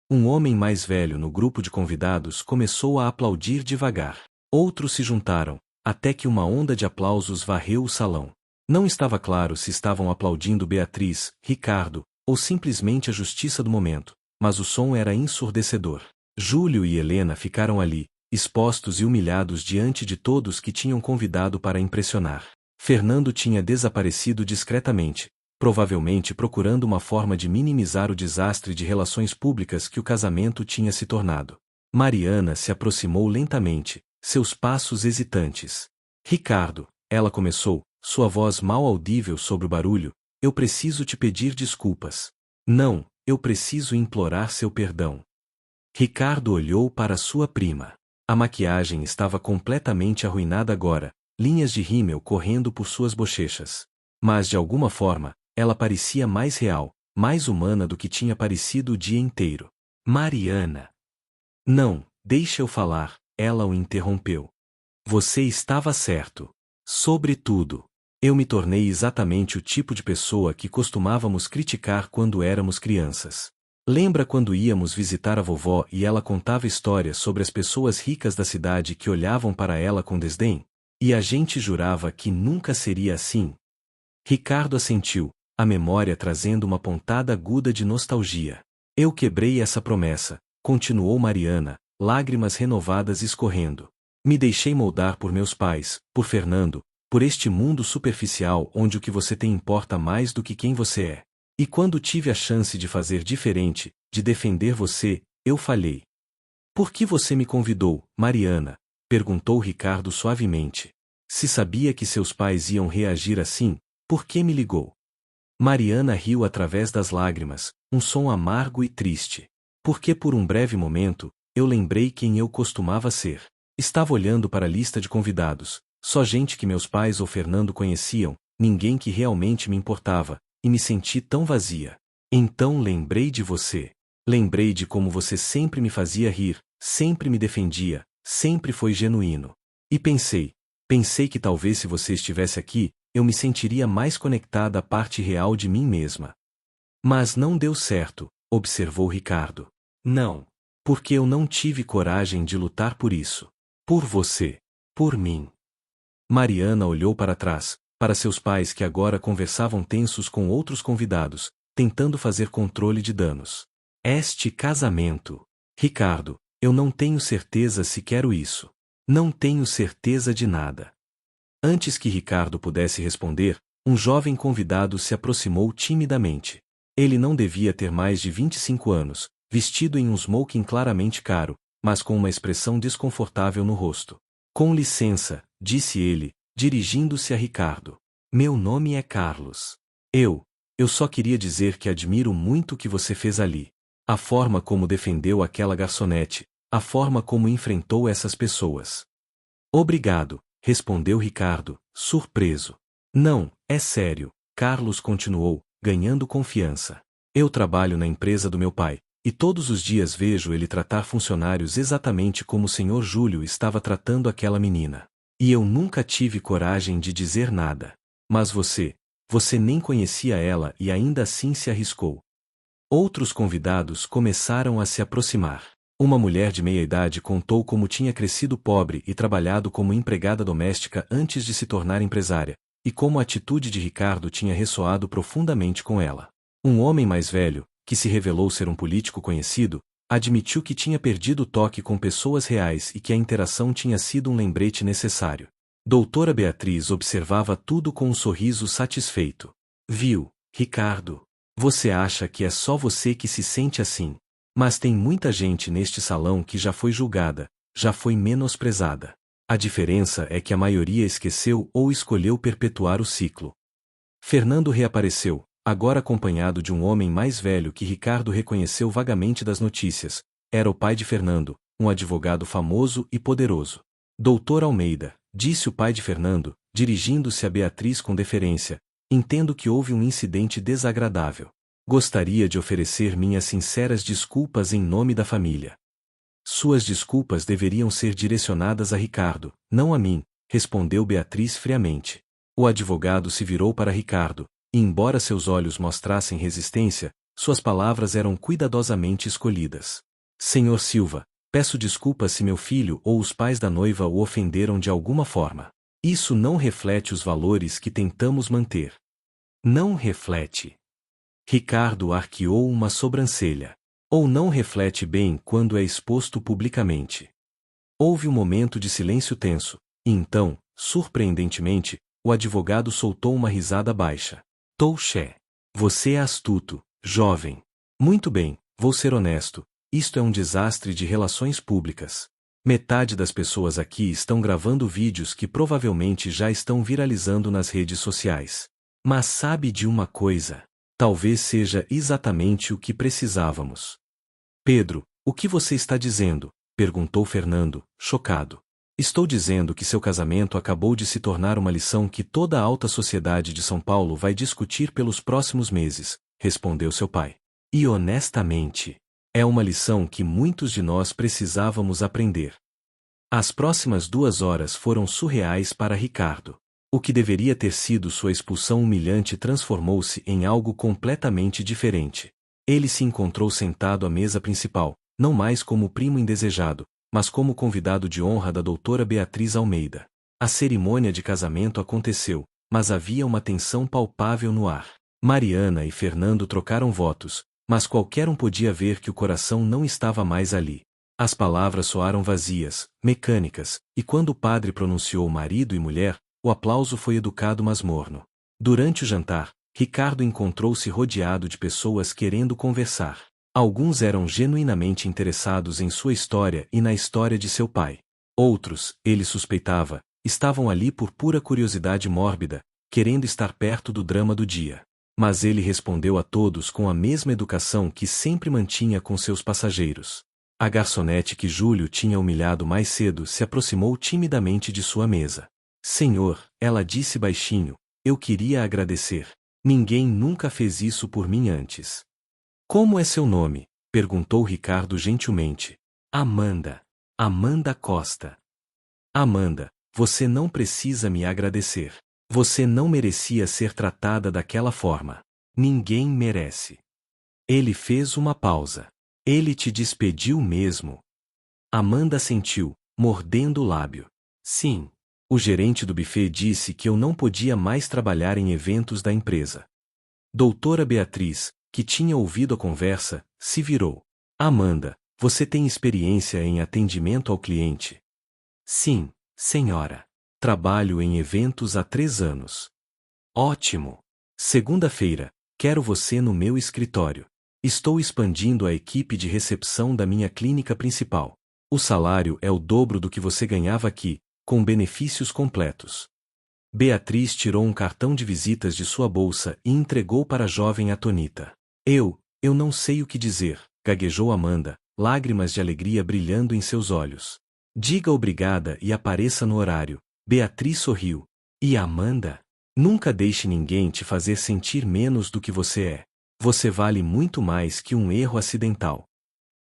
Um homem mais velho no grupo de convidados começou a aplaudir devagar. Outros se juntaram, até que uma onda de aplausos varreu o salão. Não estava claro se estavam aplaudindo Beatriz, Ricardo, ou simplesmente a justiça do momento, mas o som era ensurdecedor. Júlio e Helena ficaram ali, expostos e humilhados diante de todos que tinham convidado para impressionar. Fernando tinha desaparecido discretamente, provavelmente procurando uma forma de minimizar o desastre de relações públicas que o casamento tinha se tornado. Mariana se aproximou lentamente, seus passos hesitantes. Ricardo, ela começou, sua voz mal audível sobre o barulho, eu preciso te pedir desculpas. Não, eu preciso implorar seu perdão. Ricardo olhou para sua prima. A maquiagem estava completamente arruinada agora, linhas de rímel correndo por suas bochechas. Mas de alguma forma, ela parecia mais real, mais humana do que tinha parecido o dia inteiro. Mariana. Não, deixa eu falar, ela o interrompeu. Você estava certo. Sobretudo, eu me tornei exatamente o tipo de pessoa que costumávamos criticar quando éramos crianças. Lembra quando íamos visitar a vovó e ela contava histórias sobre as pessoas ricas da cidade que olhavam para ela com desdém? E a gente jurava que nunca seria assim? Ricardo assentiu, a memória trazendo uma pontada aguda de nostalgia. Eu quebrei essa promessa, continuou Mariana, lágrimas renovadas escorrendo. Me deixei moldar por meus pais, por Fernando, por este mundo superficial onde o que você tem importa mais do que quem você é. E quando tive a chance de fazer diferente, de defender você, eu falhei. Por que você me convidou, Mariana? Perguntou Ricardo suavemente. Se sabia que seus pais iam reagir assim, por que me ligou? Mariana riu através das lágrimas, um som amargo e triste. Porque por um breve momento, eu lembrei quem eu costumava ser. Estava olhando para a lista de convidados, só gente que meus pais ou Fernando conheciam, ninguém que realmente me importava, e me senti tão vazia. Então lembrei de você. Lembrei de como você sempre me fazia rir, sempre me defendia, sempre foi genuíno. E pensei que talvez se você estivesse aqui, eu me sentiria mais conectada à parte real de mim mesma. Mas não deu certo, observou Ricardo. Não. Porque eu não tive coragem de lutar por isso. Por você. Por mim. Mariana olhou para trás, para seus pais que agora conversavam tensos com outros convidados, tentando fazer controle de danos. Este casamento. Ricardo, eu não tenho certeza se quero isso. Não tenho certeza de nada. Antes que Ricardo pudesse responder, um jovem convidado se aproximou timidamente. Ele não devia ter mais de 25 anos, vestido em um smoking claramente caro, mas com uma expressão desconfortável no rosto. Com licença, disse ele, dirigindo-se a Ricardo. Meu nome é Carlos. Eu só queria dizer que admiro muito o que você fez ali. A forma como defendeu aquela garçonete, a forma como enfrentou essas pessoas. Obrigado, respondeu Ricardo, surpreso. Não, é sério, Carlos continuou, ganhando confiança. Eu trabalho na empresa do meu pai, e todos os dias vejo ele tratar funcionários exatamente como o senhor Júlio estava tratando aquela menina. E eu nunca tive coragem de dizer nada. Mas você nem conhecia ela e ainda assim se arriscou. Outros convidados começaram a se aproximar. Uma mulher de meia idade contou como tinha crescido pobre e trabalhado como empregada doméstica antes de se tornar empresária, e como a atitude de Ricardo tinha ressoado profundamente com ela. Um homem mais velho, que se revelou ser um político conhecido, admitiu que tinha perdido o toque com pessoas reais e que a interação tinha sido um lembrete necessário. Doutora Beatriz observava tudo com um sorriso satisfeito. Viu, Ricardo? Você acha que é só você que se sente assim? Mas tem muita gente neste salão que já foi julgada, já foi menosprezada. A diferença é que a maioria esqueceu ou escolheu perpetuar o ciclo. Fernando reapareceu, agora acompanhado de um homem mais velho que Ricardo reconheceu vagamente das notícias. Era o pai de Fernando, um advogado famoso e poderoso. Doutor Almeida, disse o pai de Fernando, dirigindo-se a Beatriz com deferência, entendo que houve um incidente desagradável. Gostaria de oferecer minhas sinceras desculpas em nome da família. Suas desculpas deveriam ser direcionadas a Ricardo, não a mim, respondeu Beatriz friamente. O advogado se virou para Ricardo, e embora seus olhos mostrassem resistência, suas palavras eram cuidadosamente escolhidas. Senhor Silva, peço desculpas se meu filho ou os pais da noiva o ofenderam de alguma forma. Isso não reflete os valores que tentamos manter. Não reflete. Ricardo arqueou uma sobrancelha. Ou não reflete bem quando é exposto publicamente. Houve um momento de silêncio tenso, e então, surpreendentemente, o advogado soltou uma risada baixa. Touché. Você é astuto, jovem. Muito bem, vou ser honesto, isto é um desastre de relações públicas. Metade das pessoas aqui estão gravando vídeos que provavelmente já estão viralizando nas redes sociais. Mas sabe de uma coisa? Talvez seja exatamente o que precisávamos. Pedro, o que você está dizendo? Perguntou Fernando, chocado. Estou dizendo que seu casamento acabou de se tornar uma lição que toda a alta sociedade de São Paulo vai discutir pelos próximos meses, respondeu seu pai. E honestamente, é uma lição que muitos de nós precisávamos aprender. As próximas 2 horas foram surreais para Ricardo. O que deveria ter sido sua expulsão humilhante transformou-se em algo completamente diferente. Ele se encontrou sentado à mesa principal, não mais como o primo indesejado, mas como convidado de honra da doutora Beatriz Almeida. A cerimônia de casamento aconteceu, mas havia uma tensão palpável no ar. Mariana e Fernando trocaram votos, mas qualquer um podia ver que o coração não estava mais ali. As palavras soaram vazias, mecânicas, e quando o padre pronunciou marido e mulher, o aplauso foi educado mas morno. Durante o jantar, Ricardo encontrou-se rodeado de pessoas querendo conversar. Alguns eram genuinamente interessados em sua história e na história de seu pai. Outros, ele suspeitava, estavam ali por pura curiosidade mórbida, querendo estar perto do drama do dia. Mas ele respondeu a todos com a mesma educação que sempre mantinha com seus passageiros. A garçonete que Júlio tinha humilhado mais cedo se aproximou timidamente de sua mesa. Senhor, ela disse baixinho, eu queria agradecer. Ninguém nunca fez isso por mim antes. Como é seu nome? Perguntou Ricardo gentilmente. Amanda. Amanda Costa. Amanda, você não precisa me agradecer. Você não merecia ser tratada daquela forma. Ninguém merece. Ele fez uma pausa. Ele te despediu mesmo. Amanda sentiu, mordendo o lábio. Sim. O gerente do buffet disse que eu não podia mais trabalhar em eventos da empresa. Doutora Beatriz, que tinha ouvido a conversa, se virou. Amanda, você tem experiência em atendimento ao cliente? Sim, senhora. Trabalho em eventos há 3 anos. Ótimo. Segunda-feira, quero você no meu escritório. Estou expandindo a equipe de recepção da minha clínica principal. O salário é o dobro do que você ganhava aqui, com benefícios completos. Beatriz tirou um cartão de visitas de sua bolsa e entregou para a jovem atonita. Eu não sei o que dizer, gaguejou Amanda, lágrimas de alegria brilhando em seus olhos. Diga obrigada e apareça no horário. Beatriz sorriu. E Amanda? Nunca deixe ninguém te fazer sentir menos do que você é. Você vale muito mais que um erro acidental.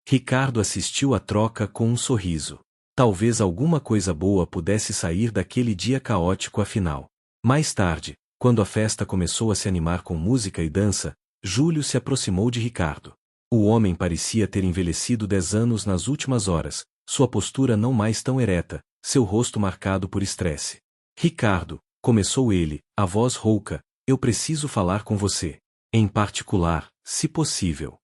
Ricardo assistiu à troca com um sorriso. Talvez alguma coisa boa pudesse sair daquele dia caótico afinal. Mais tarde, quando a festa começou a se animar com música e dança, Júlio se aproximou de Ricardo. O homem parecia ter envelhecido 10 anos nas últimas horas, sua postura não mais tão ereta, seu rosto marcado por estresse. Ricardo, começou ele, a voz rouca, eu preciso falar com você. Em particular, se possível.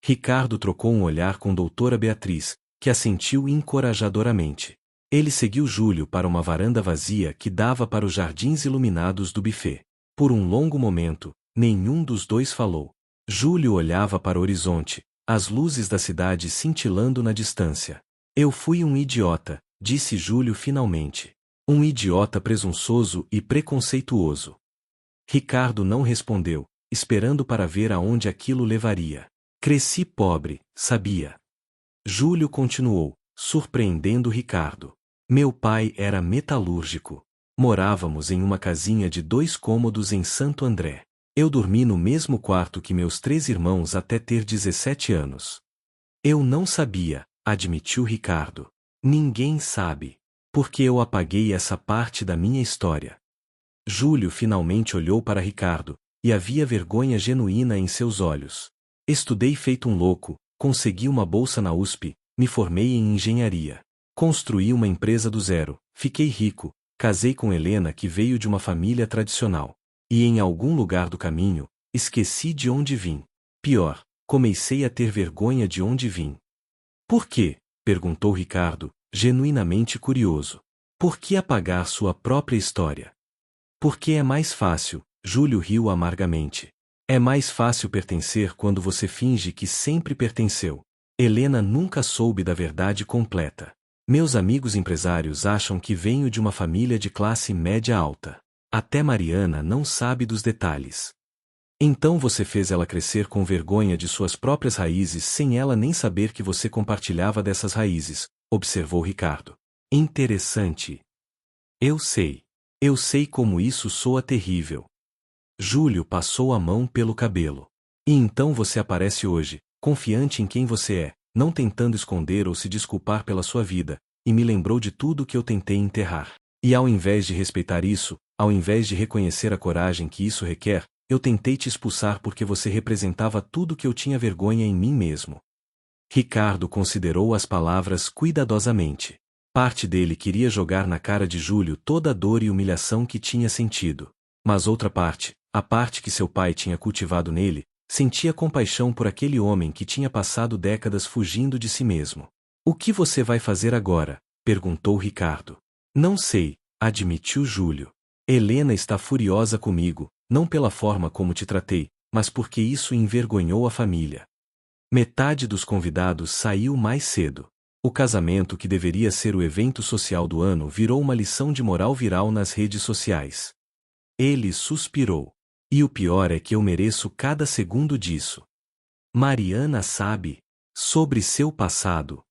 Ricardo trocou um olhar com doutora Beatriz, que assentiu encorajadoramente. Ele seguiu Júlio para uma varanda vazia que dava para os jardins iluminados do buffet. Por um longo momento, nenhum dos dois falou. Júlio olhava para o horizonte, as luzes da cidade cintilando na distância. Eu fui um idiota, disse Júlio finalmente. Um idiota presunçoso e preconceituoso. Ricardo não respondeu, esperando para ver aonde aquilo levaria. Cresci pobre, sabia? Júlio continuou, surpreendendo Ricardo. Meu pai era metalúrgico. Morávamos em uma casinha de 2 cômodos em Santo André. Eu dormi no mesmo quarto que meus 3 irmãos até ter 17 anos. Eu não sabia, admitiu Ricardo. Ninguém sabe. Porque eu apaguei essa parte da minha história. Júlio finalmente olhou para Ricardo, e havia vergonha genuína em seus olhos. Estudei feito um louco, consegui uma bolsa na USP, me formei em engenharia. Construí uma empresa do zero, fiquei rico, casei com Helena que veio de uma família tradicional. E em algum lugar do caminho, esqueci de onde vim. Pior, comecei a ter vergonha de onde vim. Por quê? Perguntou Ricardo, genuinamente curioso. Por que apagar sua própria história? Porque é mais fácil, Júlio riu amargamente. É mais fácil pertencer quando você finge que sempre pertenceu. Helena nunca soube da verdade completa. Meus amigos empresários acham que venho de uma família de classe média alta. Até Mariana não sabe dos detalhes. Então você fez ela crescer com vergonha de suas próprias raízes sem ela nem saber que você compartilhava dessas raízes, observou Ricardo. Interessante. Eu sei. Eu sei como isso soa terrível. Júlio passou a mão pelo cabelo. E então você aparece hoje, confiante em quem você é, não tentando esconder ou se desculpar pela sua vida, e me lembrou de tudo que eu tentei enterrar. E ao invés de respeitar isso, ao invés de reconhecer a coragem que isso requer, eu tentei te expulsar porque você representava tudo que eu tinha vergonha em mim mesmo. Ricardo considerou as palavras cuidadosamente. Parte dele queria jogar na cara de Júlio toda a dor e humilhação que tinha sentido. Mas outra parte, a parte que seu pai tinha cultivado nele, sentia compaixão por aquele homem que tinha passado décadas fugindo de si mesmo. O que você vai fazer agora? Perguntou Ricardo. Não sei, admitiu Júlio. Helena está furiosa comigo, não pela forma como te tratei, mas porque isso envergonhou a família. Metade dos convidados saiu mais cedo. O casamento que deveria ser o evento social do ano virou uma lição de moral viral nas redes sociais. Ele suspirou. E o pior é que eu mereço cada segundo disso. Mariana sabe sobre seu passado.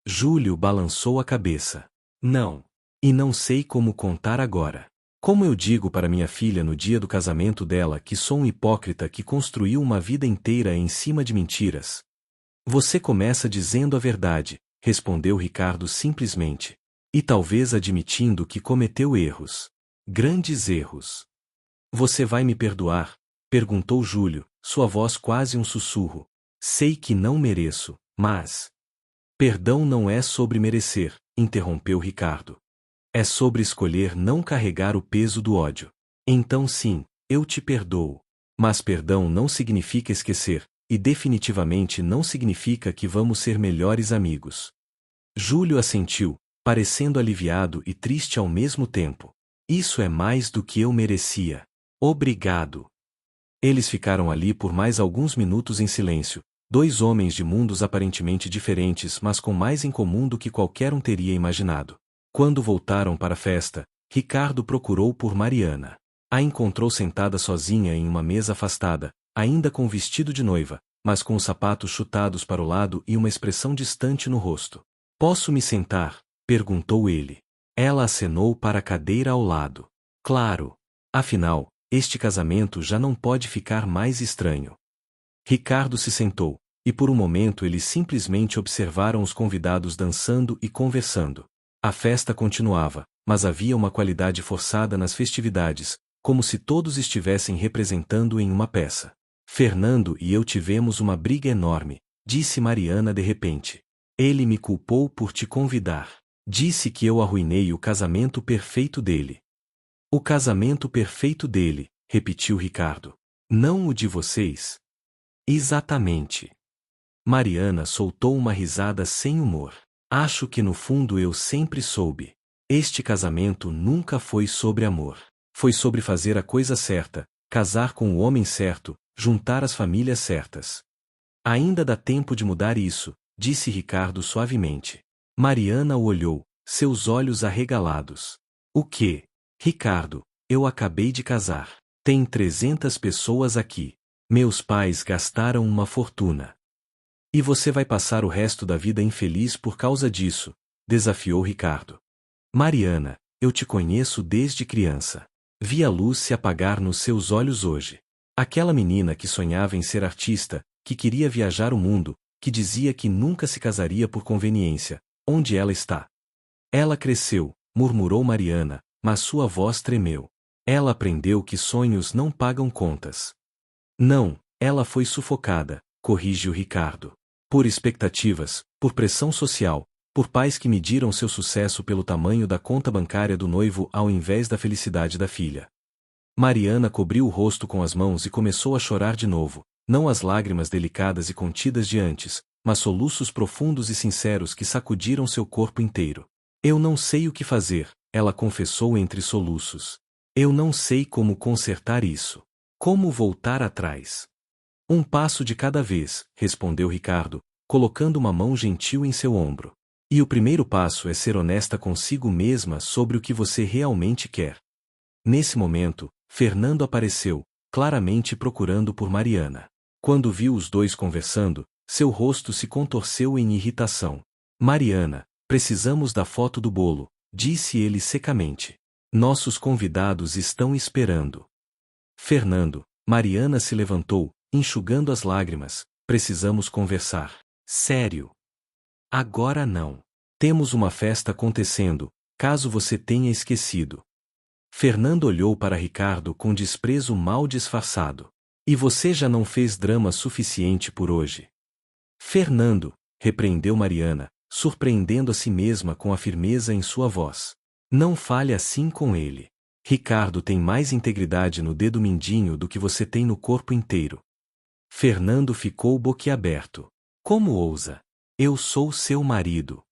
Júlio balançou a cabeça. Não. E não sei como contar agora. Como eu digo para minha filha no dia do casamento dela que sou um hipócrita que construiu uma vida inteira em cima de mentiras? Você começa dizendo a verdade, respondeu Ricardo simplesmente. E talvez admitindo que cometeu erros. Grandes erros. Você vai me perdoar? Perguntou Júlio, sua voz quase um sussurro. Sei que não mereço, mas... Perdão não é sobre merecer, interrompeu Ricardo. É sobre escolher não carregar o peso do ódio. Então sim, eu te perdoo. Mas perdão não significa esquecer, e definitivamente não significa que vamos ser melhores amigos. Júlio assentiu, parecendo aliviado e triste ao mesmo tempo. Isso é mais do que eu merecia. Obrigado. Eles ficaram ali por mais alguns minutos em silêncio, dois homens de mundos aparentemente diferentes mas com mais em comum do que qualquer um teria imaginado. Quando voltaram para a festa, Ricardo procurou por Mariana. A encontrou sentada sozinha em uma mesa afastada, ainda com o vestido de noiva, mas com os sapatos chutados para o lado e uma expressão distante no rosto. Posso me sentar? Perguntou ele. Ela acenou para a cadeira ao lado. Claro. Afinal, este casamento já não pode ficar mais estranho. Ricardo se sentou, e por um momento eles simplesmente observaram os convidados dançando e conversando. A festa continuava, mas havia uma qualidade forçada nas festividades, como se todos estivessem representando em uma peça. Fernando e eu tivemos uma briga enorme, disse Mariana de repente. Ele me culpou por te convidar. Disse que eu arruinei o casamento perfeito dele. O casamento perfeito dele, repetiu Ricardo. Não o de vocês. Exatamente. Mariana soltou uma risada sem humor. Acho que no fundo eu sempre soube. Este casamento nunca foi sobre amor. Foi sobre fazer a coisa certa, casar com o homem certo, juntar as famílias certas. Ainda dá tempo de mudar isso, disse Ricardo suavemente. Mariana o olhou, seus olhos arregalados. O quê? Ricardo, eu acabei de casar. Tem 300 pessoas aqui. Meus pais gastaram uma fortuna. E você vai passar o resto da vida infeliz por causa disso, desafiou Ricardo. Mariana, eu te conheço desde criança. Vi a luz se apagar nos seus olhos hoje. Aquela menina que sonhava em ser artista, que queria viajar o mundo, que dizia que nunca se casaria por conveniência, onde ela está? Ela cresceu, murmurou Mariana, mas sua voz tremeu. Ela aprendeu que sonhos não pagam contas. Não, ela foi sufocada, corrigiu Ricardo. Por expectativas, por pressão social, por pais que mediram seu sucesso pelo tamanho da conta bancária do noivo ao invés da felicidade da filha. Mariana cobriu o rosto com as mãos e começou a chorar de novo, não as lágrimas delicadas e contidas de antes, mas soluços profundos e sinceros que sacudiram seu corpo inteiro. Eu não sei o que fazer, ela confessou entre soluços. Eu não sei como consertar isso. Como voltar atrás? Um passo de cada vez, respondeu Ricardo, colocando uma mão gentil em seu ombro. E o primeiro passo é ser honesta consigo mesma sobre o que você realmente quer. Nesse momento, Fernando apareceu, claramente procurando por Mariana. Quando viu os dois conversando, seu rosto se contorceu em irritação. Mariana, precisamos da foto do bolo, disse ele secamente. Nossos convidados estão esperando. Fernando, Mariana se levantou, enxugando as lágrimas. Precisamos conversar. Sério. Agora não. Temos uma festa acontecendo, caso você tenha esquecido. Fernando olhou para Ricardo com desprezo mal disfarçado. E você já não fez drama suficiente por hoje. Fernando, repreendeu Mariana, surpreendendo a si mesma com a firmeza em sua voz. Não fale assim com ele. Ricardo tem mais integridade no dedo mindinho do que você tem no corpo inteiro. Fernando ficou boquiaberto. Como ousa? Eu sou seu marido.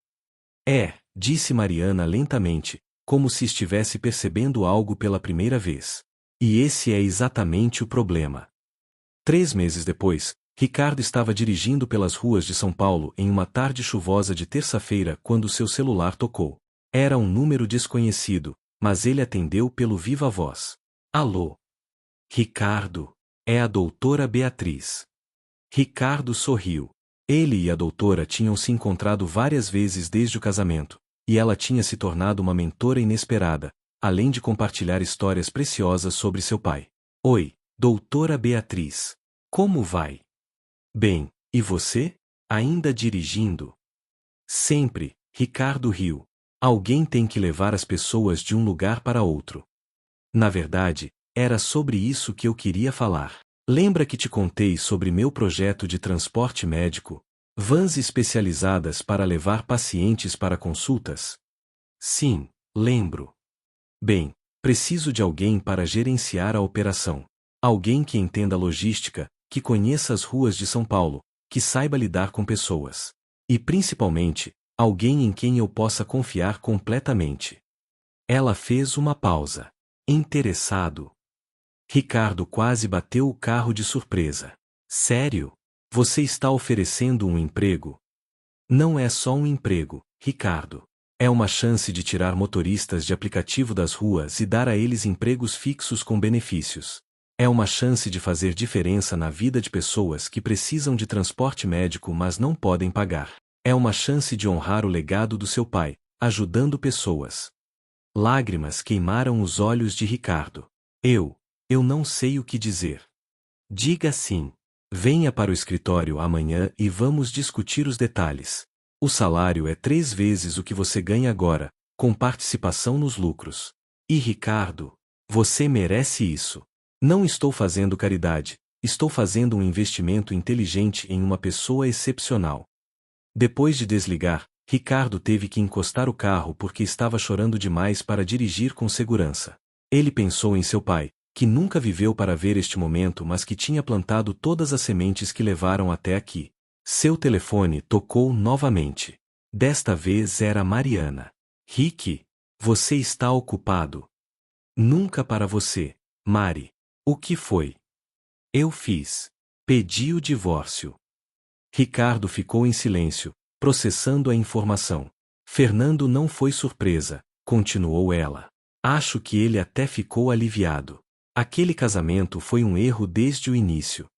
Disse Mariana lentamente, como se estivesse percebendo algo pela primeira vez. E esse é exatamente o problema. 3 meses depois, Ricardo estava dirigindo pelas ruas de São Paulo em uma tarde chuvosa de terça-feira quando seu celular tocou. Era um número desconhecido, mas ele atendeu pelo viva voz. Alô? Ricardo, é a doutora Beatriz. Ricardo sorriu. Ele e a doutora tinham se encontrado várias vezes desde o casamento, e ela tinha se tornado uma mentora inesperada, além de compartilhar histórias preciosas sobre seu pai. Oi, doutora Beatriz. Como vai? Bem, e você? Ainda dirigindo? Sempre, Ricardo riu. Alguém tem que levar as pessoas de um lugar para outro. Na verdade, era sobre isso que eu queria falar. Lembra que te contei sobre meu projeto de transporte médico? Vans especializadas para levar pacientes para consultas? Sim, lembro. Bem, preciso de alguém para gerenciar a operação. Alguém que entenda a logística, que conheça as ruas de São Paulo, que saiba lidar com pessoas. E principalmente, alguém em quem eu possa confiar completamente. Ela fez uma pausa. Interessado. Ricardo quase bateu o carro de surpresa. Sério? Você está oferecendo um emprego? Não é só um emprego, Ricardo. É uma chance de tirar motoristas de aplicativo das ruas e dar a eles empregos fixos com benefícios. É uma chance de fazer diferença na vida de pessoas que precisam de transporte médico mas não podem pagar. É uma chance de honrar o legado do seu pai, ajudando pessoas. Lágrimas queimaram os olhos de Ricardo. Eu não sei o que dizer. Diga sim. Venha para o escritório amanhã e vamos discutir os detalhes. O salário é 3 vezes o que você ganha agora, com participação nos lucros. E Ricardo, você merece isso. Não estou fazendo caridade, estou fazendo um investimento inteligente em uma pessoa excepcional. Depois de desligar, Ricardo teve que encostar o carro porque estava chorando demais para dirigir com segurança. Ele pensou em seu pai, que nunca viveu para ver este momento mas que tinha plantado todas as sementes que levaram até aqui. Seu telefone tocou novamente. Desta vez era Mariana. Rick, você está ocupado. Nunca para você, Mari. O que foi? Eu fiz. Pedi o divórcio. Ricardo ficou em silêncio, processando a informação. Fernando não foi surpresa, continuou ela. Acho que ele até ficou aliviado. Aquele casamento foi um erro desde o início.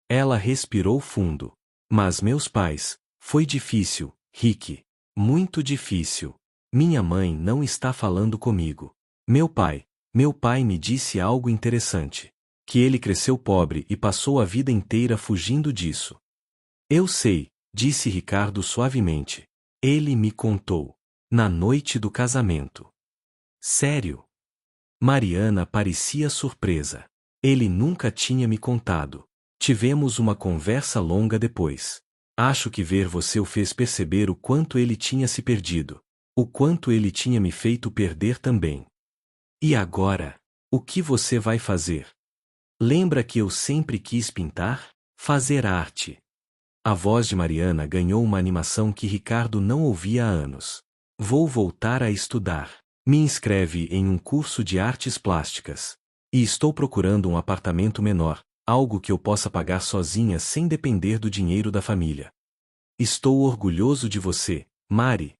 Ela respirou fundo. Mas meus pais, foi difícil, Rick. Muito difícil. Minha mãe não está falando comigo. Meu pai me disse algo interessante. Que ele cresceu pobre e passou a vida inteira fugindo disso. Eu sei, disse Ricardo suavemente. Ele me contou. Na noite do casamento. Sério? Mariana parecia surpresa. Ele nunca tinha me contado. Tivemos uma conversa longa depois. Acho que ver você o fez perceber o quanto ele tinha se perdido. O quanto ele tinha me feito perder também. E agora? O que você vai fazer? Lembra que eu sempre quis pintar? Fazer arte. A voz de Mariana ganhou uma animação que Ricardo não ouvia há anos. Vou voltar a estudar. Me inscreve em um curso de artes plásticas. E estou procurando um apartamento menor, algo que eu possa pagar sozinha sem depender do dinheiro da família. Estou orgulhoso de você, Mari.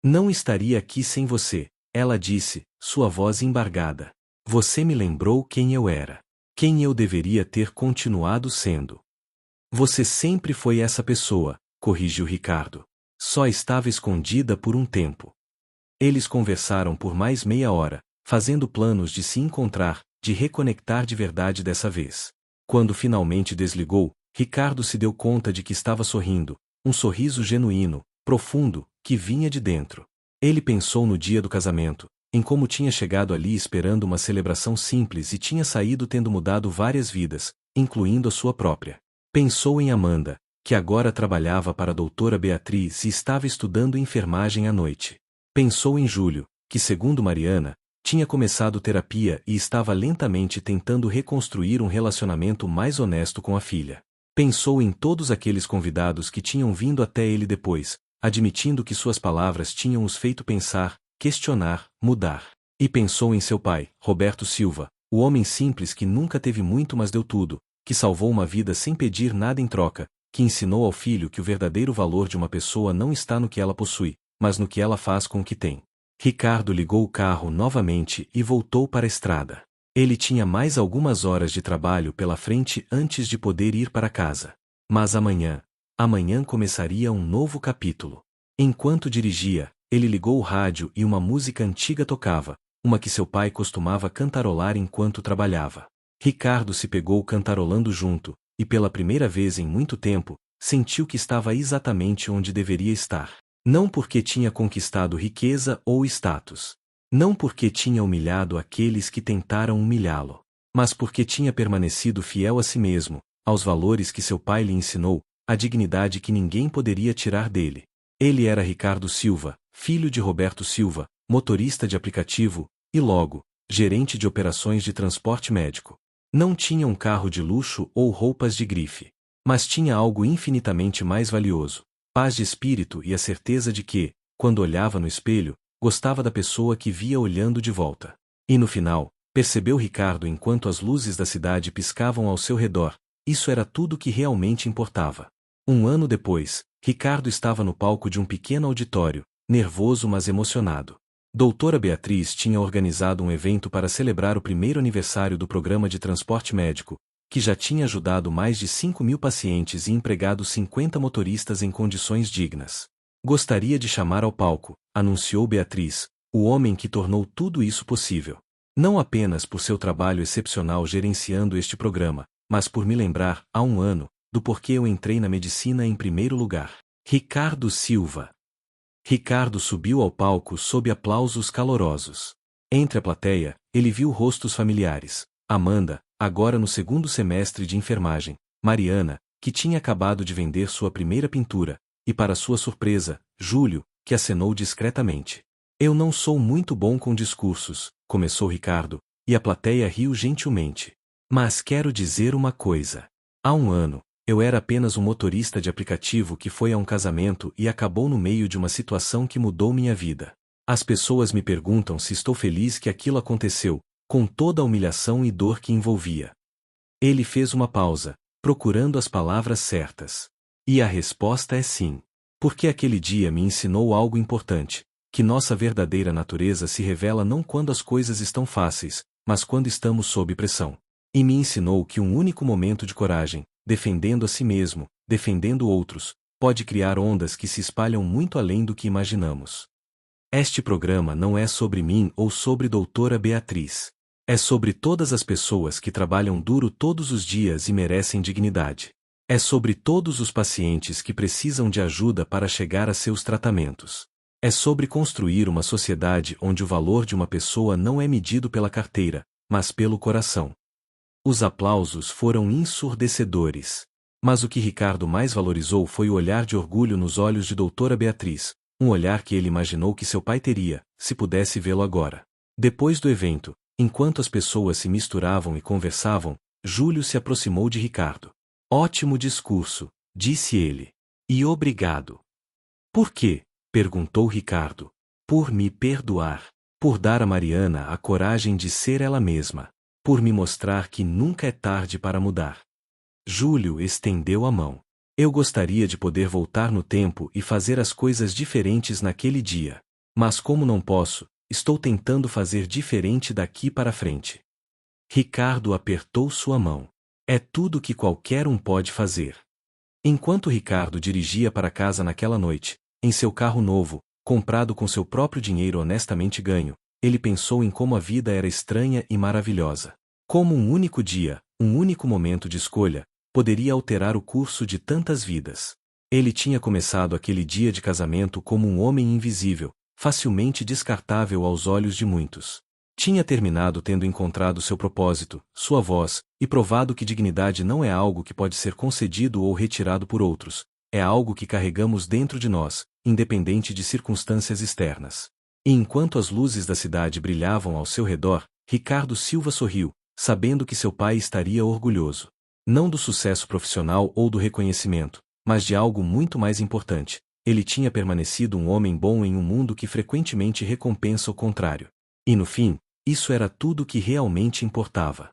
Não estaria aqui sem você, ela disse, sua voz embargada. Você me lembrou quem eu era. Quem eu deveria ter continuado sendo. Você sempre foi essa pessoa, corrigiu Ricardo. Só estava escondida por um tempo. Eles conversaram por mais meia hora, fazendo planos de se encontrar, de reconectar de verdade dessa vez. Quando finalmente desligou, Ricardo se deu conta de que estava sorrindo, um sorriso genuíno, profundo, que vinha de dentro. Ele pensou no dia do casamento, em como tinha chegado ali esperando uma celebração simples e tinha saído tendo mudado várias vidas, incluindo a sua própria. Pensou em Amanda, que agora trabalhava para a doutora Beatriz e estava estudando enfermagem à noite. Pensou em Júlio, que segundo Mariana, tinha começado terapia e estava lentamente tentando reconstruir um relacionamento mais honesto com a filha. Pensou em todos aqueles convidados que tinham vindo até ele depois, admitindo que suas palavras tinham os feito pensar, questionar, mudar. E pensou em seu pai, Roberto Silva, o homem simples que nunca teve muito mas deu tudo, que salvou uma vida sem pedir nada em troca, que ensinou ao filho que o verdadeiro valor de uma pessoa não está no que ela possui, mas no que ela faz com o que tem. Ricardo ligou o carro novamente e voltou para a estrada. Ele tinha mais algumas horas de trabalho pela frente antes de poder ir para casa. Mas amanhã começaria um novo capítulo. Enquanto dirigia, ele ligou o rádio e uma música antiga tocava, uma que seu pai costumava cantarolar enquanto trabalhava. Ricardo se pegou cantarolando junto, e pela primeira vez em muito tempo, sentiu que estava exatamente onde deveria estar. Não porque tinha conquistado riqueza ou status. Não porque tinha humilhado aqueles que tentaram humilhá-lo. Mas porque tinha permanecido fiel a si mesmo, aos valores que seu pai lhe ensinou, à dignidade que ninguém poderia tirar dele. Ele era Ricardo Silva, filho de Roberto Silva, motorista de aplicativo, e logo, gerente de operações de transporte médico. Não tinha um carro de luxo ou roupas de grife. Mas tinha algo infinitamente mais valioso: paz de espírito e a certeza de que, quando olhava no espelho, gostava da pessoa que via olhando de volta. E no final, percebeu Ricardo enquanto as luzes da cidade piscavam ao seu redor, isso era tudo que realmente importava. Um ano depois, Ricardo estava no palco de um pequeno auditório, nervoso mas emocionado. Doutora Beatriz tinha organizado um evento para celebrar o primeiro aniversário do programa de transporte médico, que já tinha ajudado mais de 5.000 pacientes e empregado 50 motoristas em condições dignas. Gostaria de chamar ao palco, anunciou Beatriz, o homem que tornou tudo isso possível. Não apenas por seu trabalho excepcional gerenciando este programa, mas por me lembrar, há um ano, do porquê eu entrei na medicina em primeiro lugar. Ricardo Silva. Ricardo subiu ao palco sob aplausos calorosos. Entre a plateia, ele viu rostos familiares: Amanda, agora no segundo semestre de enfermagem; Mariana, que tinha acabado de vender sua primeira pintura; e para sua surpresa, Júlio, que acenou discretamente. Eu não sou muito bom com discursos, começou Ricardo, e a plateia riu gentilmente. Mas quero dizer uma coisa. Há um ano, eu era apenas um motorista de aplicativo que foi a um casamento e acabou no meio de uma situação que mudou minha vida. As pessoas me perguntam se estou feliz que aquilo aconteceu, com toda a humilhação e dor que envolvia. Ele fez uma pausa, procurando as palavras certas. E a resposta é sim. Porque aquele dia me ensinou algo importante, que nossa verdadeira natureza se revela não quando as coisas estão fáceis, mas quando estamos sob pressão. E me ensinou que um único momento de coragem, defendendo a si mesmo, defendendo outros, pode criar ondas que se espalham muito além do que imaginamos. Este programa não é sobre mim ou sobre doutora Beatriz. É sobre todas as pessoas que trabalham duro todos os dias e merecem dignidade. É sobre todos os pacientes que precisam de ajuda para chegar a seus tratamentos. É sobre construir uma sociedade onde o valor de uma pessoa não é medido pela carteira, mas pelo coração. Os aplausos foram ensurdecedores. Mas o que Ricardo mais valorizou foi o olhar de orgulho nos olhos de doutora Beatriz, um olhar que ele imaginou que seu pai teria, se pudesse vê-lo agora. Depois do evento, enquanto as pessoas se misturavam e conversavam, Júlio se aproximou de Ricardo. Ótimo discurso, disse ele. E obrigado. Por quê? Perguntou Ricardo. Por me perdoar. Por dar a Mariana a coragem de ser ela mesma. Por me mostrar que nunca é tarde para mudar. Júlio estendeu a mão. Eu gostaria de poder voltar no tempo e fazer as coisas diferentes naquele dia. Mas como não posso, estou tentando fazer diferente daqui para frente. Ricardo apertou sua mão. É tudo que qualquer um pode fazer. Enquanto Ricardo dirigia para casa naquela noite, em seu carro novo, comprado com seu próprio dinheiro honestamente ganho, ele pensou em como a vida era estranha e maravilhosa. Como um único dia, um único momento de escolha, poderia alterar o curso de tantas vidas. Ele tinha começado aquele dia de casamento como um homem invisível, facilmente descartável aos olhos de muitos. Tinha terminado tendo encontrado seu propósito, sua voz, e provado que dignidade não é algo que pode ser concedido ou retirado por outros, é algo que carregamos dentro de nós, independente de circunstâncias externas. E enquanto as luzes da cidade brilhavam ao seu redor, Ricardo Silva sorriu, sabendo que seu pai estaria orgulhoso. Não do sucesso profissional ou do reconhecimento, mas de algo muito mais importante: ele tinha permanecido um homem bom em um mundo que frequentemente recompensa o contrário. E no fim, isso era tudo que realmente importava.